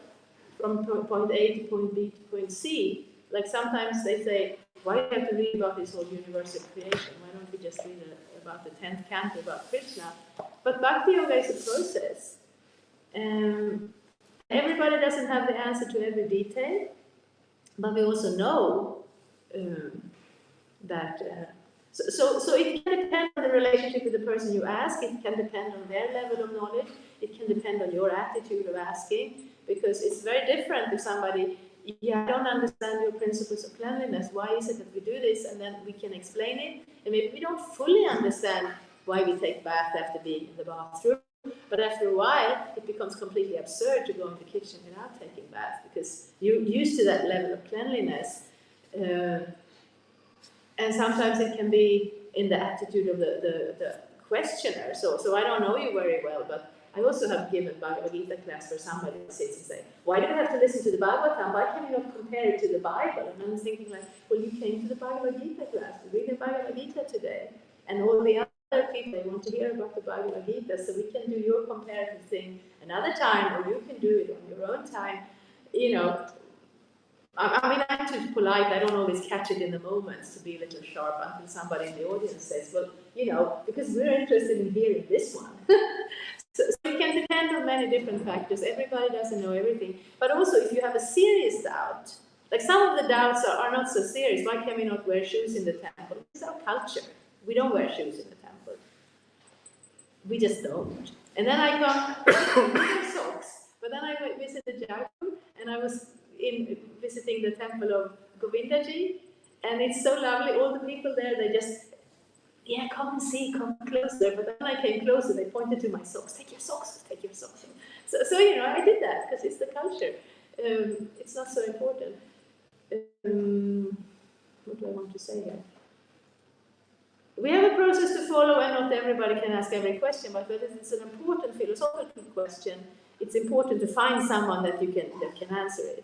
from point A to point B to point C, like sometimes they say, why do you have to read about this whole universe of creation? Why don't we just read about the 10th canto about Krishna? But Bhakti Yoga is a process. Everybody doesn't have the answer to every detail, but we also know that... So it can depend on the relationship with the person you ask, it can depend on their level of knowledge, it can depend on your attitude of asking, because it's very different if somebody... Yeah, I don't understand your principles of cleanliness. Why is it that we do this? And then we can explain it. And maybe we don't fully understand why we take bath after being in the bathroom. But after a while, it becomes completely absurd to go in the kitchen without taking bath because you're used to that level of cleanliness. And sometimes it can be in the attitude of the questioner. So I don't know you very well, but I also have given Bhagavad Gita class where somebody sits and say, why do you have to listen to the Bhagavatam? Why can you not compare it to the Bible? And I'm thinking like, well, you came to the Bhagavad Gita class to read the Bhagavad Gita today. And all the other people, they want to hear about the Bhagavad Gita, so we can do your comparative thing another time, or you can do it on your own time. You know, I mean, I'm too polite, I don't always catch it in the moments to be a little sharp until somebody in the audience says, well, you know, because we're interested in hearing this one. So it can depend on many different factors. Everybody doesn't know everything. But also, if you have a serious doubt, like some of the doubts are not so serious. Why can we not wear shoes in the temple? It's our culture. We don't wear shoes in the temple. We just don't. And then I come with socks. But then I visited Jaipur, and I was visiting the temple of Govindaji, and it's so lovely. All the people there, they just, yeah, come and see, come closer. But then I came closer, they pointed to my socks. Take your socks, take your socks. So you know, I did that because it's the culture. It's not so important. What do I want to say here? We have a process to follow, and not everybody can ask every question, but whether it's an important philosophical question, it's important to find someone that can answer it.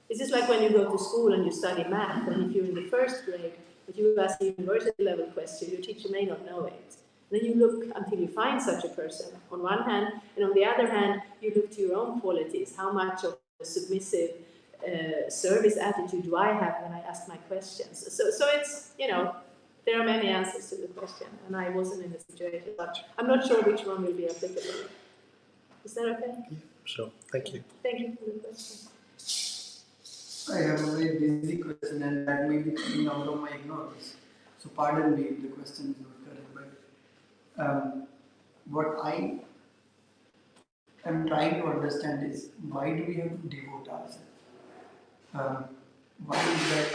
It's just like when you go to school and you study math, and if you're in the first grade, if you ask a university level question, your teacher may not know it. Then you look until you find such a person, on one hand, and on the other hand, you look to your own qualities. How much of a submissive service attitude do I have when I ask my questions? So it's, you know, there are many answers to the question, and I wasn't in the situation, but I'm not sure which one will be applicable. Is that okay? Yeah, sure. Thank you. Thank you for the question. I have a very basic question, and that may be coming out of my ignorance. So pardon me if the question is not correct, but what I am trying to understand is why do we have to devote ourselves? Why is that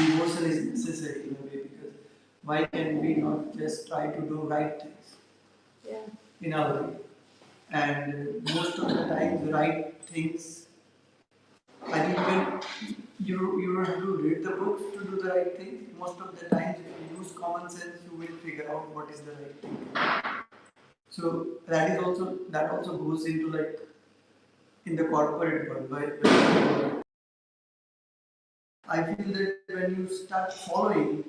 devotion is necessary in a way? Because why can we not just try to do right things in our way? And most of the time, the right things, I think when you don't have to read the books to do the right thing. Most of the times, if you use common sense, you will figure out what is the right thing. So that also goes into like in the corporate world. Where I feel that when you start following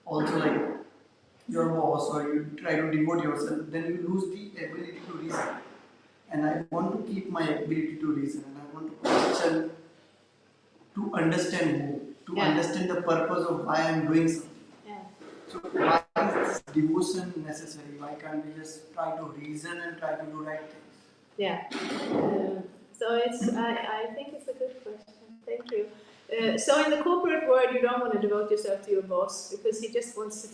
also like your boss or you try to devote yourself, then you lose the ability to reason. And I want to keep my ability to reason, and I want to question, to understand more, to understand the purpose of why I am doing something. Yeah. So why is this devotion necessary? Why can't we just try to reason and try to do right things? Yeah. So I think it's a good question. Thank you. So in the corporate world, you don't want to devote yourself to your boss because he just wants to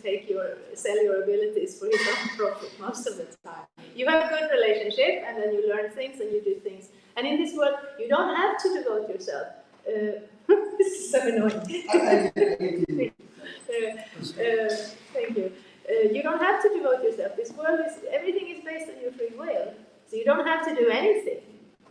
sell your abilities for his own profit most of the time. You have a good relationship, and then you learn things and you do things. And in this world, you don't have to devote yourself. This is so annoying. Thank you. You don't have to devote yourself. This world everything is based on your free will. So you don't have to do anything.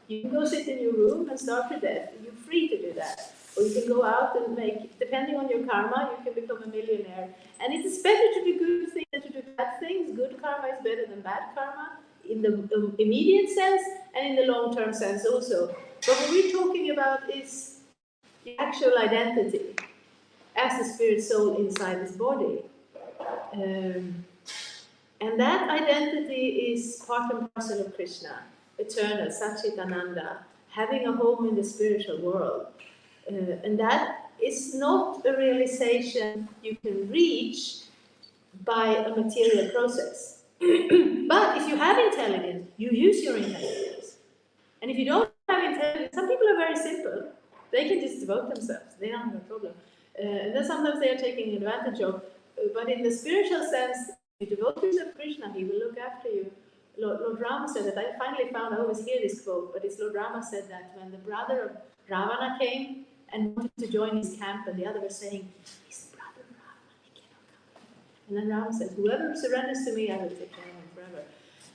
You can go sit in your room and starve to death. You're free to do that. Or you can go out and depending on your karma, you can become a millionaire. And it is better to do good things than to do bad things. Good karma is better than bad karma in the immediate sense and in the long-term sense also. But what we're talking about is the actual identity as the spirit soul inside this body. And that identity is part and parcel of Krishna, eternal, Satchitananda, having a home in the spiritual world. And that is not a realization you can reach by a material process. But if you have intelligence, you use your intelligence. And if you don't have intelligence, some people are very simple. They can just devote themselves. They don't have a problem. And then sometimes they are taking advantage of. But in the spiritual sense, if you devote yourself to Krishna, he will look after you. Lord Rama said that. I finally found, I always hear this quote, but it's Lord Rama said that when the brother of Ravana came and wanted to join his camp, and the other was saying, his brother Ravana, he cannot come. And then Rama said, whoever surrenders to me, I will take care of him forever.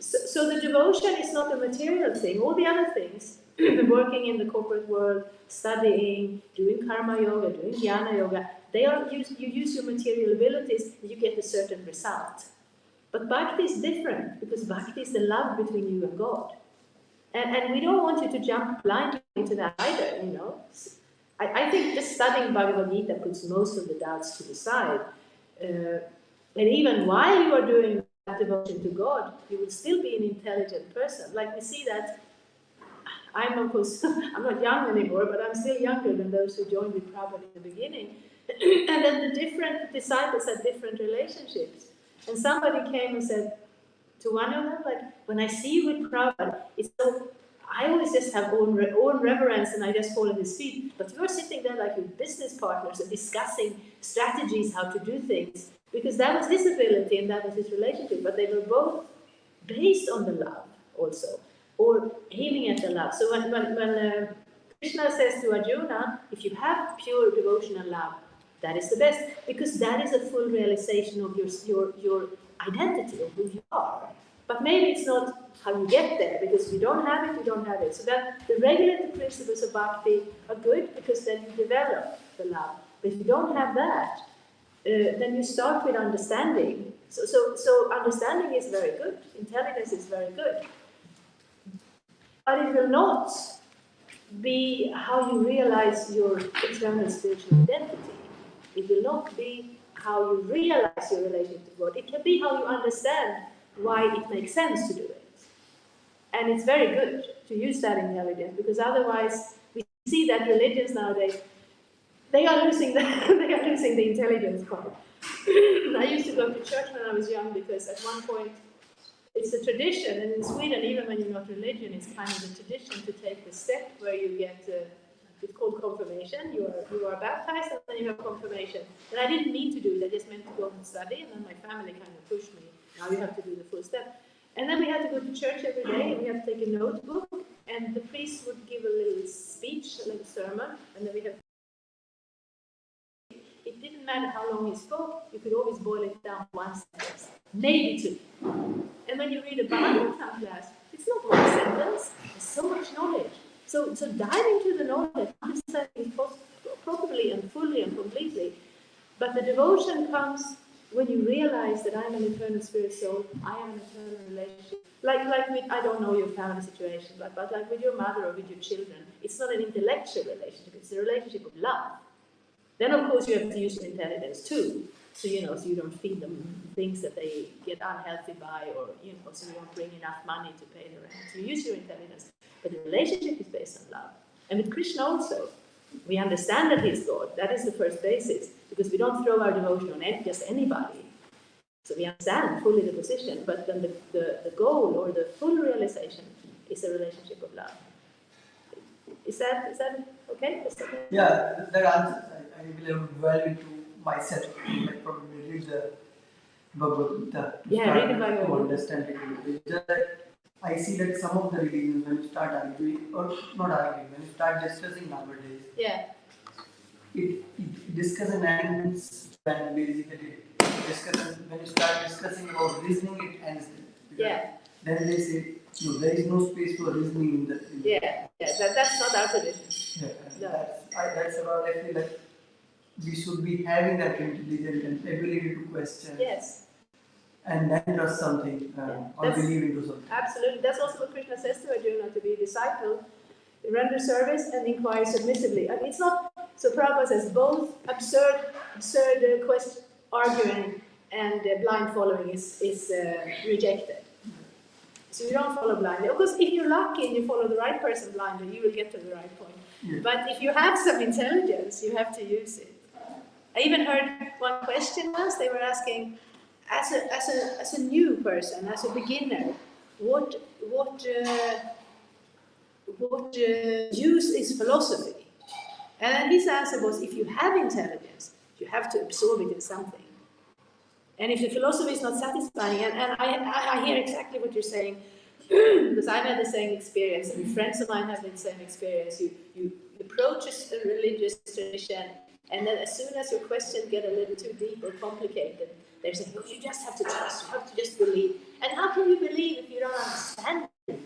So the devotion is not a material thing. All the other things, working in the corporate world, studying, doing karma yoga, doing jnana yoga, you use your material abilities and you get a certain result. But bhakti is different, because bhakti is the love between you and God. And we don't want you to jump blindly into that either, you know. I think just studying Bhagavad Gita puts most of the doubts to the side. And even while you are doing that devotion to God, you will still be an intelligent person. Like we see that, I'm of course, I'm not young anymore, but I'm still younger than those who joined with Prabhupada in the beginning. And then the different disciples had different relationships. And somebody came and said to one of them, like, when I see you with Prabhupada, it's so, I always just have own reverence and I just fall at his feet. But you're sitting there like your business partners and discussing strategies, how to do things. Because that was his ability and that was his relationship. But they were both based on the love also, or aiming at the love. So when Krishna says to Arjuna, if you have pure devotional love, that is the best, because that is a full realization of your identity, of who you are. But maybe it's not how you get there, because if you don't have it, you don't have it. So that the regulative principles of bhakti are good, because then you develop the love. But if you don't have that, then you start with understanding. So understanding is very good, intelligence is very good. But it will not be how you realize your eternal spiritual identity. It will not be how you realize your relationship to God. It can be how you understand why it makes sense to do it. And it's very good to use that intelligence, because otherwise we see that religions nowadays, they are losing the intelligence part. I used to go to church when I was young, because at one point it's a tradition, and in Sweden, even when you're not religion, it's kind of a tradition to take the step where you get, it's called confirmation. You are baptized, and then you have confirmation. And I didn't mean to do it, I just meant to go and study, and then my family kind of pushed me. Now you have to do the full step. And then we had to go to church every day, and we had to take a notebook, and the priest would give a little speech, a little sermon, and then we had. It didn't matter how long he spoke, you could always boil it down to one sentence, maybe two. And when you read a Bhagavatam class, it's not one sentence, there's so much knowledge. So dive into the knowledge, understand it properly and fully and completely. But the devotion comes when you realize that I'm an eternal spirit soul, I am an eternal relationship. Like with, I don't know your family situation, but like with your mother or with your children, it's not an intellectual relationship, it's a relationship of love. Then, of course, you have to use your intelligence too. So, so you don't feed them things that they get unhealthy by, or, so you don't bring enough money to pay the rent. So you use your intelligence. But the relationship is based on love. And with Krishna also, we understand that he's God. That is the first basis. Because we don't throw our devotion on just anybody. So we understand fully the position. But then the goal, or the full realization, is a relationship of love. Is that okay? Yeah, that answers. I will delve into myself. I probably read the Bhagavad Gita to understand it. It's just that I see that some of the religions, when you start arguing, or not arguing, when you start discussing nowadays, it discussion ends when basically when you start discussing about reasoning, it ends there. Then they say, no, there is no space for reasoning in the that's not our tradition. Yeah, that's about, I feel like we should be having that intelligence and ability to question. Yes. And then trust something, or believe into something. Absolutely. That's also what Krishna says to Arjuna, to be a disciple, render service and inquire submissively. I mean, it's not, so Prabhupada says both absurd question, arguing and blind following is rejected. So you don't follow blindly. Of course, if you're lucky and you follow the right person blindly, you will get to the right point. Yeah. But if you have some intelligence, you have to use it. I even heard one question once. They were asking, as a new person, as a beginner, what use is philosophy? And his answer was, if you have intelligence, you have to absorb it in something. And if the philosophy is not satisfying, and I hear exactly what you're saying, because I've had the same experience, and friends of mine have the same experience. You approach a religious tradition, And then as soon as your questions get a little too deep or complicated, they're saying, oh, you just have to trust, you have to just believe. And how can you believe if you don't understand it?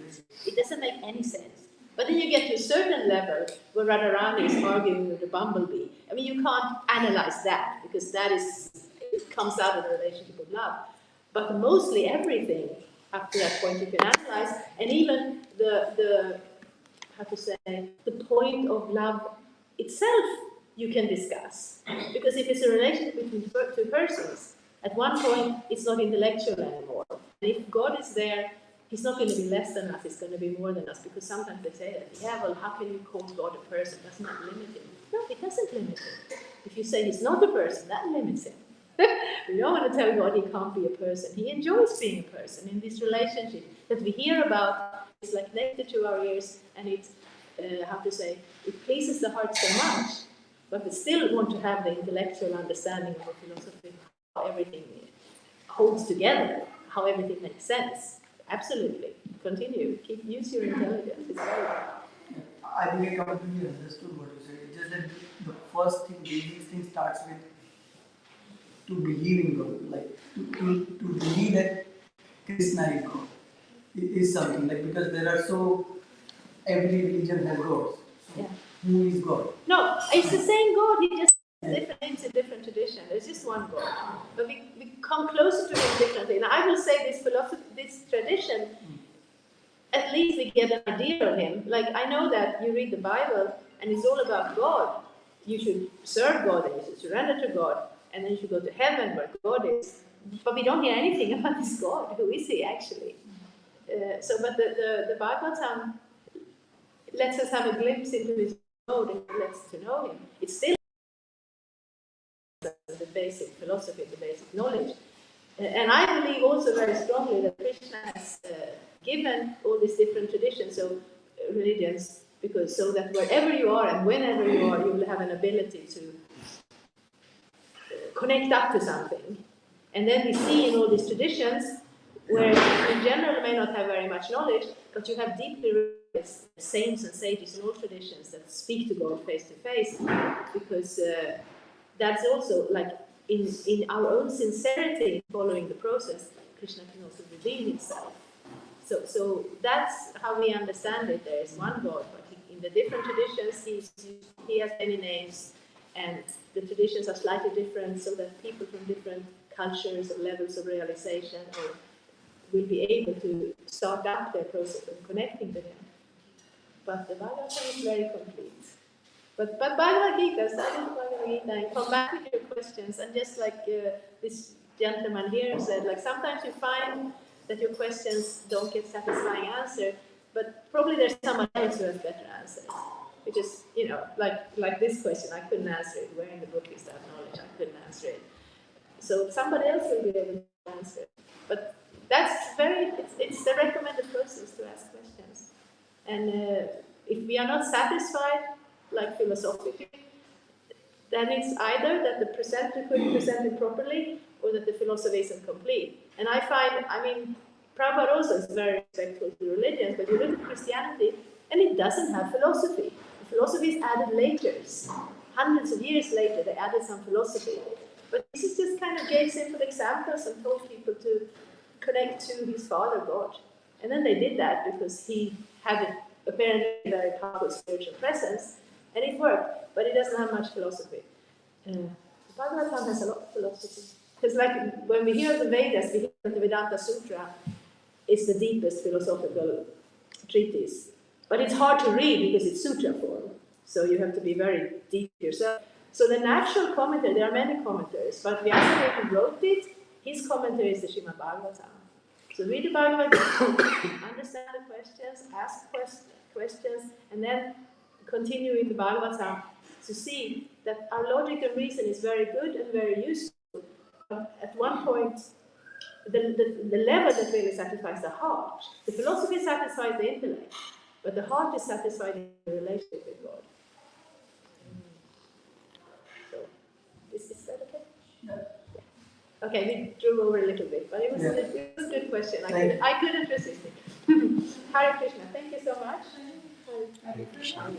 It doesn't make any sense. But then you get to a certain level where Radharani is arguing with the bumblebee. I mean, you can't analyze that because that is, it comes out of the relationship of love. But mostly everything up to that point you can analyze, and even the how to say, the point of love itself you can discuss. Because if it's a relationship between two persons, at one point it's not intellectual anymore. And if God is there, He's not going to be less than us, He's going to be more than us. Because sometimes they say that, yeah, well, how can you call God a person? Doesn't that limit Him? No, it doesn't limit Him. If you say He's not a person, that limits Him. We don't want to tell God He can't be a person. He enjoys being a person in this relationship that we hear about. It's like nectar to our ears, and it, how to say, it pleases the heart so much. But we still want to have the intellectual understanding of the philosophy, how everything holds together, how everything makes sense. Absolutely. Continue. Use your intelligence. It's very good. I think I completely understood what you said. It's just that the first thing, these things starts with to believe in God, like to believe that Krishna is God. It is something like, because there are so, every religion has gods. So Yeah. who is God? No, it's the same God. He just has different names in different traditions. There's just one God. But we come closer to him differently. And I will say this philosophy, this tradition, at least we get an idea of him. Like, I know that you read the Bible and it's all about God. You should serve God and you should surrender to God. And then you should go to heaven where God is. But we don't hear anything about this God. Who is he actually? But the Bible lets us have a glimpse into his mode and lets us to know him. It's still the basic philosophy, the basic knowledge. And I believe also very strongly that Krishna has given all these different traditions, so religions, because so that wherever you are and whenever you are, you will have an ability to connect up to something. And then we see in all these traditions, where you in general may not have very much knowledge, but you have deeply realized saints and sages in all traditions that speak to God face to face, because that's also like in our own sincerity following the process, Krishna can also reveal himself. So that's how we understand it. There is one God, but in the different traditions, he has many names, and the traditions are slightly different, so that people from different cultures or levels of realization will be able to start up their process of connecting to him. But the Bhagavad Gita is very complete. But Bhagavad Gita, study Bhagavad Gita and come back with your questions. And just like this gentleman here said, like sometimes you find that your questions don't get satisfying answer, but probably there's someone else who has better answers. Because, you know, like this question, I couldn't answer it. Where in the book is that knowledge? I couldn't answer it. So somebody else will be able to answer it. But that's it's the recommended process to ask questions. And if we are not satisfied, like philosophically, then it's either that the presenter couldn't present it properly or that the philosophy isn't complete. And I find, I mean, Prabhupada also is very respectful to religions, but you look at Christianity and it doesn't have philosophy. The philosophy is added later. Hundreds of years later, they added some philosophy. But this is just kind of gave simple examples and told people to connect to his Father, God. And then they did that because he had apparently a very powerful spiritual presence, and it worked, but it doesn't have much philosophy. The Bhagavatam has a lot of philosophy. Because like when we hear the Vedas, we hear that the Vedanta Sutra is the deepest philosophical treatise. But it's hard to read because it's sutra form. So you have to be very deep yourself. So the natural commentary, there are many commentaries, but Vyasadeva who wrote it, his commentary is the Srimad Bhagavatam. So read the Bhagavad Gita, understand the questions, ask questions, and then continue in the Bhagavatam to see that our logic and reason is very good and very useful. But at one point, the level that really satisfies the heart, the philosophy satisfies the intellect, but the heart is satisfied in the relationship with God. So, is that okay? Yeah. Okay, we drew over a little bit, but it was a good question. I couldn't resist it. Hare Krishna, thank you so much. Hare Krishna.